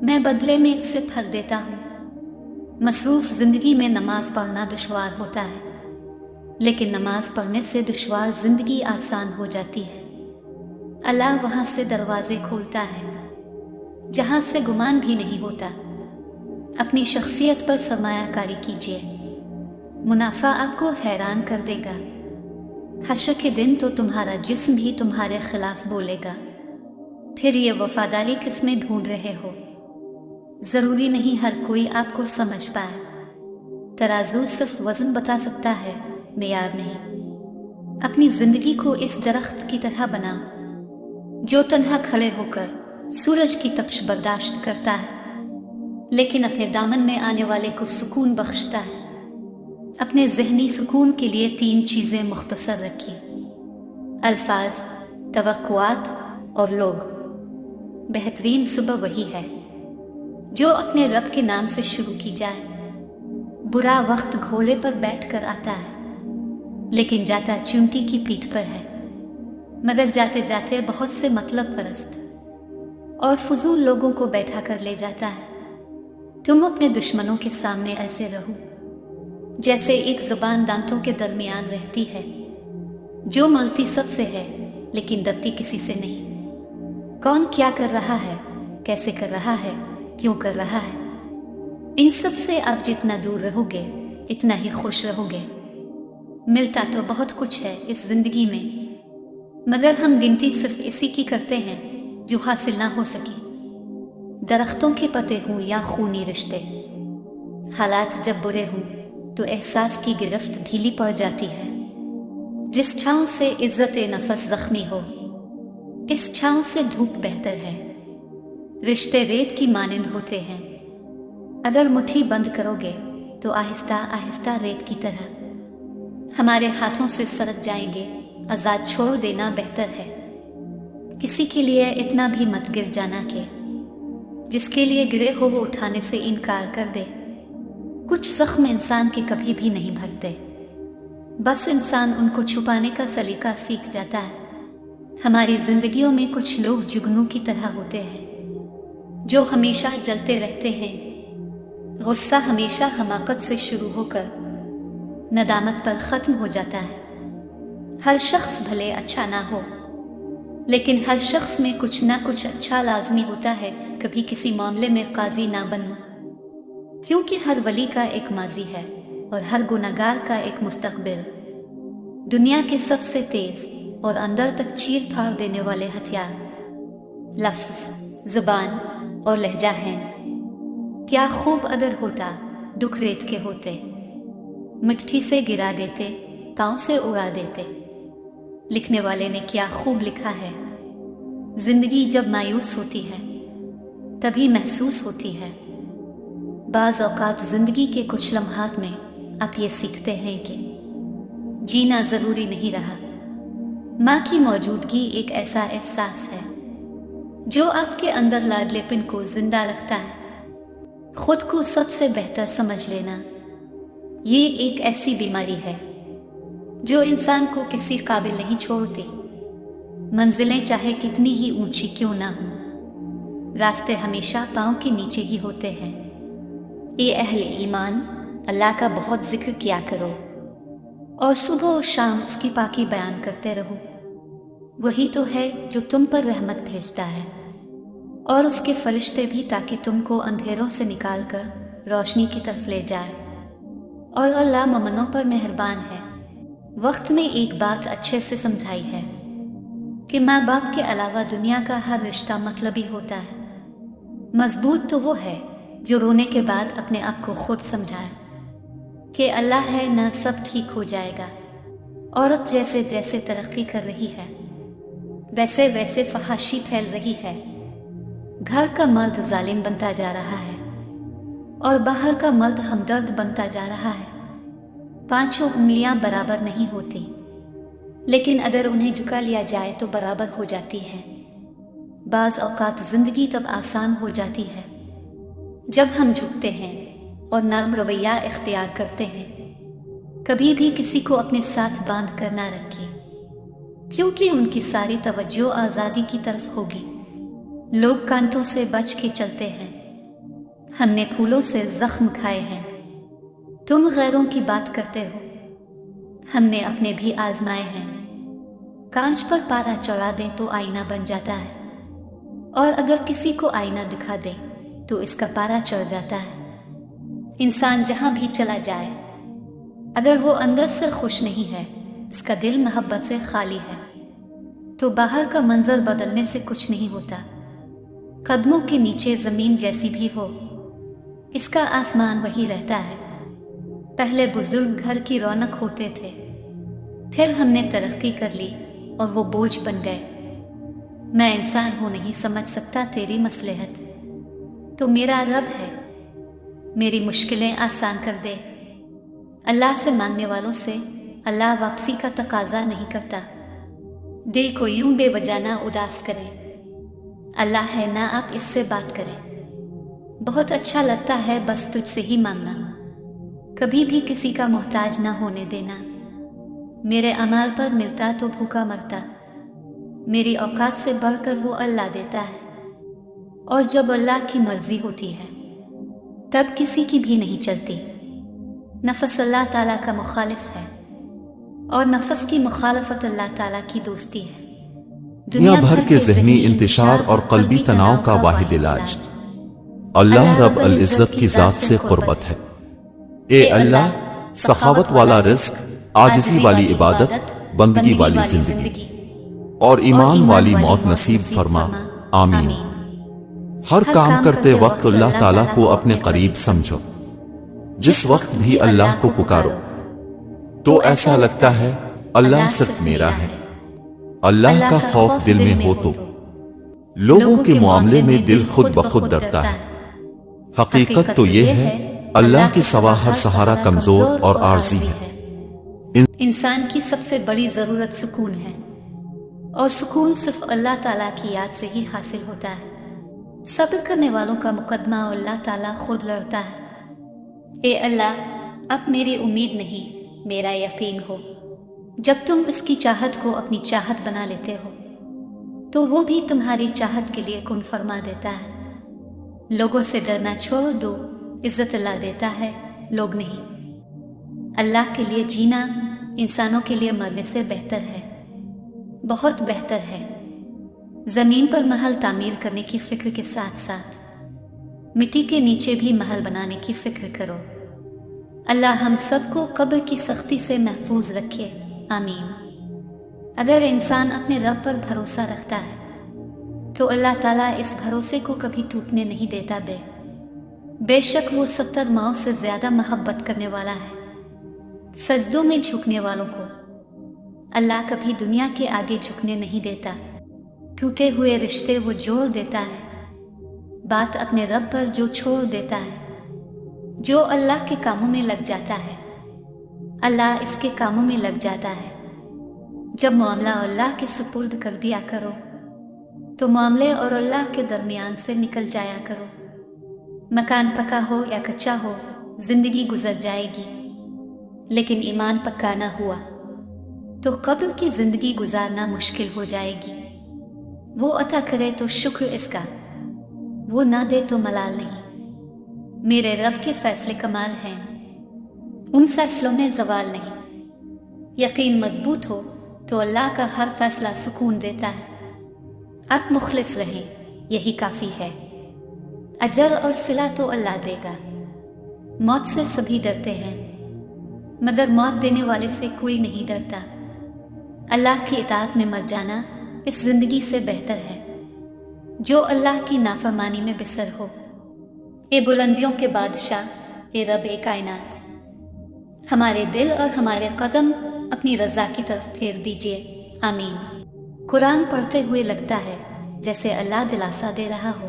मैं बदले में उसे फल देता हूँ। मसरूफ जिंदगी में नमाज पढ़ना दुश्वार होता है, लेकिन नमाज पढ़ने से दुश्वार जिंदगी आसान हो जाती है। अल्लाह वहाँ से दरवाजे खोलता है जहाँ से गुमान भी नहीं होता। अपनी शख्सियत पर सरमायाकारी कीजिए, मुनाफा आपको हैरान कर देगा। हश्र के दिन तो तुम्हारा जिस्म भी तुम्हारे खिलाफ बोलेगा। फिर ये वफादारी किसमें ढूंढ रहे हो? जरूरी नहीं हर कोई आपको समझ पाए। तराजू सिर्फ वजन बता सकता है, मेयार नहीं। अपनी जिंदगी को इस दरख्त की तरह बनाओ जो तन्हा खड़े होकर सूरज की तपिश बर्दाश्त करता है, लेकिन अपने दामन में आने वाले को सुकून बख्शता है। अपने जहनी सुकून के लिए 3 चीजें मुख्तसर रखिए: अल्फाज, तवक्कुआत और लोग। बेहतरीन सुबह वही है जो अपने रब के नाम से शुरू की जाए। बुरा वक्त घोड़े पर बैठकर आता है, लेकिन जाता चींटी की पीठ पर है। मगर जाते जाते बहुत से मतलब परस्त और फजूल लोगों को बैठा कर ले जाता है। तुम अपने दुश्मनों के सामने ऐसे रहो जैसे एक जुबान दांतों के दरमियान रहती है, जो मलती सबसे है लेकिन दबती किसी से नहीं। कौन क्या कर रहा है, कैसे कर रहा है, क्यों कर रहा है, इन सब से आप जितना दूर रहोगे इतना ही खुश रहोगे। मिलता तो बहुत कुछ है इस जिंदगी में, मगर हम गिनती सिर्फ इसी की करते हैं जो हासिल ना हो सकी। दरख्तों के पत्ते हों या खूनी रिश्ते, हालात जब बुरे हों तो एहसास की गिरफ्त ढीली पड़ जाती है। जिस छांव से इज्जत नफस जख्मी हो, इस छांव से धूप बेहतर है। रिश्ते रेत की मानिंद होते हैं, अगर मुट्ठी बंद करोगे तो आहिस्ता आहिस्ता रेत की तरह हमारे हाथों से सरक जाएंगे। आजाद छोड़ देना बेहतर है। किसी के लिए इतना भी मत गिर जाना कि जिसके लिए गिरे हो वो उठाने से इनकार कर दे। कुछ जख्म इंसान के कभी भी नहीं भरते, बस इंसान उनको छुपाने का सलीका सीख जाता है। हमारी जिंदगियों में कुछ लोग जुगनू की तरह होते हैं जो हमेशा जलते रहते हैं। गुस्सा हमेशा हमाकत से शुरू होकर नदामत पर ख़त्म हो जाता है। हर शख्स भले अच्छा ना हो, लेकिन हर शख्स में कुछ ना कुछ अच्छा लाजमी होता है। कभी किसी मामले में काजी ना बनो, क्योंकि हर वली का एक माजी है और हर गुनाहगार का एक मुस्तकबिल। दुनिया के सबसे तेज और अंदर तक चीर फाड़ देने वाले हथियार लफ्ज़, जुबान और लहजा हैं। क्या खूब अगर होता दुख रेत के होते, मिट्टी से गिरा देते, पाँव से उड़ा देते। लिखने वाले ने क्या खूब लिखा है, जिंदगी जब मायूस होती है तभी महसूस होती है। बाज़ औक़ात जिंदगी के कुछ लम्हात में आप ये सीखते हैं कि जीना ज़रूरी नहीं रहा। माँ की मौजूदगी एक ऐसा एहसास है जो आपके अंदर लाडलेपन को जिंदा रखता है। खुद को सबसे बेहतर समझ लेना ये एक ऐसी बीमारी है जो इंसान को किसी काबिल नहीं छोड़ती। मंजिलें चाहे कितनी ही ऊंची क्यों ना हो, रास्ते हमेशा पाँव के नीचे ही होते हैं। ये अहले ईमान, अल्लाह का बहुत जिक्र किया करो और सुबह और शाम उसकी पाकी बयान करते रहो। वही तो है जो तुम पर रहमत भेजता है और उसके फरिश्ते भी, ताकि तुमको अंधेरों से निकाल कर रोशनी की तरफ ले जाए। और अल्लाह मोमिनों पर मेहरबान है। वक्त में एक बात अच्छे से समझाई है कि माँ बाप के अलावा दुनिया का हर रिश्ता मतलबी होता है। मजबूत तो वो है जो रोने के बाद अपने आप को खुद समझाए कि अल्लाह है ना, सब ठीक हो जाएगा। औरत जैसे जैसे तरक्की कर रही है वैसे वैसे फहाशी फैल रही है। घर का मर्द जालिम बनता जा रहा है और बाहर का मर्द हमदर्द बनता जा रहा है। पांचों उंगलियां बराबर नहीं होती, लेकिन अगर उन्हें झुका लिया जाए तो बराबर हो जाती है। बाज़ औक़ात ज़िंदगी तब आसान हो जाती है जब हम झुकते हैं और नर्म रवैया इख्तियार करते हैं। कभी भी किसी को अपने साथ बांध कर ना रखिए, क्योंकि उनकी सारी तवज्जो आज़ादी की तरफ होगी। लोग कांटों से बच के चलते हैं, हमने फूलों से जख्म खाए हैं। तुम गैरों की बात करते हो, हमने अपने भी आजमाए हैं। कांच पर पारा चढ़ा दें तो आईना बन जाता है, और अगर किसी को आईना दिखा दें तो इसका पारा चढ़ जाता है। इंसान जहां भी चला जाए, अगर वो अंदर से खुश नहीं है, इसका दिल मोहब्बत से खाली है, तो बाहर का मंजर बदलने से कुछ नहीं होता। कदमों के नीचे ज़मीन जैसी भी हो, इसका आसमान वही रहता है। पहले बुजुर्ग घर की रौनक होते थे, फिर हमने तरक्की कर ली और वो बोझ बन गए। मैं इंसान हूँ, नहीं समझ सकता तेरी मसलहत, तो मेरा रब है, मेरी मुश्किलें आसान कर दे। अल्लाह से मांगने वालों से अल्लाह वापसी का तकाजा नहीं करता। दिल को यूं बेवजह ना उदास करें, अल्लाह है ना, आप इससे बात करें। बहुत अच्छा लगता है बस तुझसे ही मांगना, कभी भी किसी का मोहताज ना होने देना। मेरे अमाल पर मिलता तो भूखा मरता, मेरी औकात से बढ़कर वो अल्लाह देता है। और जब अल्लाह की मर्जी होती है तब किसी की भी नहीं चलती। नफस अल्लाह ताला का मुखालिफ है और नफस की मुखालफत अल्लाह ताला की दोस्ती है। दुनिया भर के ज़हनी इंतिशार और क़ल्बी तनाव का वाहिद इलाज अल्लाह रब अल इज़्ज़त की ज़ात से क़ुर्बत है। ए अल्लाह, सखावत वाला रिज़्क़, आजिज़ी वाली इबादत, बंदगी वाली ज़िंदगी और ईमान वाली मौत नसीब फरमा, आमीन। हर काम करते वक्त अल्लाह ताला को अपने करीब समझो। जिस वक्त भी अल्लाह को पुकारो तो ऐसा लगता है अल्लाह सिर्फ मेरा है। अल्लाह का खौफ दिल में हो तो लोगों के मामले में दिल खुद ब खुद डरता है। हकीकत तो ये है अल्लाह के सिवा हर सहारा कमजोर और आर्जी है। इंसान की सबसे बड़ी जरूरत सुकून है, और सुकून सिर्फ अल्लाह ताला की याद से ही हासिल होता है। सब्र करने वालों का मुकदमा अल्लाह ताला खुद लड़ता है। ए अल्लाह, अब मेरी उम्मीद नहीं, मेरा यकीन हो। जब तुम इसकी चाहत को अपनी चाहत बना लेते हो तो वो भी तुम्हारी चाहत के लिए कुन फरमा देता है। लोगों से डरना छोड़ दो, इज्जत अल्लाह देता है, लोग नहीं। अल्लाह के लिए जीना इंसानों के लिए मरने से बेहतर है, बहुत बेहतर है। जमीन पर महल तामीर करने की फिक्र के साथ साथ मिट्टी के नीचे भी महल बनाने की फिक्र करो। अल्लाह हम सबको कब्र की सख्ती से महफूज रखे, आमीन। अगर इंसान अपने रब पर भरोसा रखता है तो अल्लाह ताला इस भरोसे को कभी टूटने नहीं देता। बेशक वो 70 माओं से ज्यादा मोहब्बत करने वाला है। सजदों में झुकने वालों को अल्लाह कभी दुनिया के आगे झुकने नहीं देता। टूटे हुए रिश्ते वो जोड़ देता है, बात अपने रब पर जो छोड़ देता है। जो अल्लाह के कामों में लग जाता है, अल्लाह इसके कामों में लग जाता है। जब मामला अल्लाह के सुपुर्द कर दिया करो तो मामले और अल्लाह के दरमियान से निकल जाया करो। मकान पक्का हो या कच्चा हो, जिंदगी गुजर जाएगी, लेकिन ईमान पक्का ना हुआ तो कब्र की जिंदगी गुजारना मुश्किल हो जाएगी। वो अता करे तो शुक्र इसका, वो ना दे तो मलाल नहीं। मेरे रब के फैसले कमाल हैं, उन फैसलों में जवाल नहीं। यकीन मजबूत हो तो अल्लाह का हर फैसला सुकून देता है। अब मुखलिस रहें, यही काफ़ी है। अजर और सिला तो अल्लाह देगा। मौत से सभी डरते हैं, मगर मौत देने वाले से कोई नहीं डरता। अल्लाह की इताअत में मर जाना इस जिंदगी से बेहतर है जो अल्लाह की नाफरमानी में बिसर हो। اے بلندیوں کے بادشاہ، اے رب کائنات، ہمارے دل اور ہمارے قدم اپنی رضا کی طرف پھیر دیجیے، آمین۔ قرآن پڑھتے ہوئے لگتا ہے جیسے اللہ دلاسا دے رہا ہو،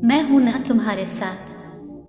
میں ہوں نا تمہارے ساتھ،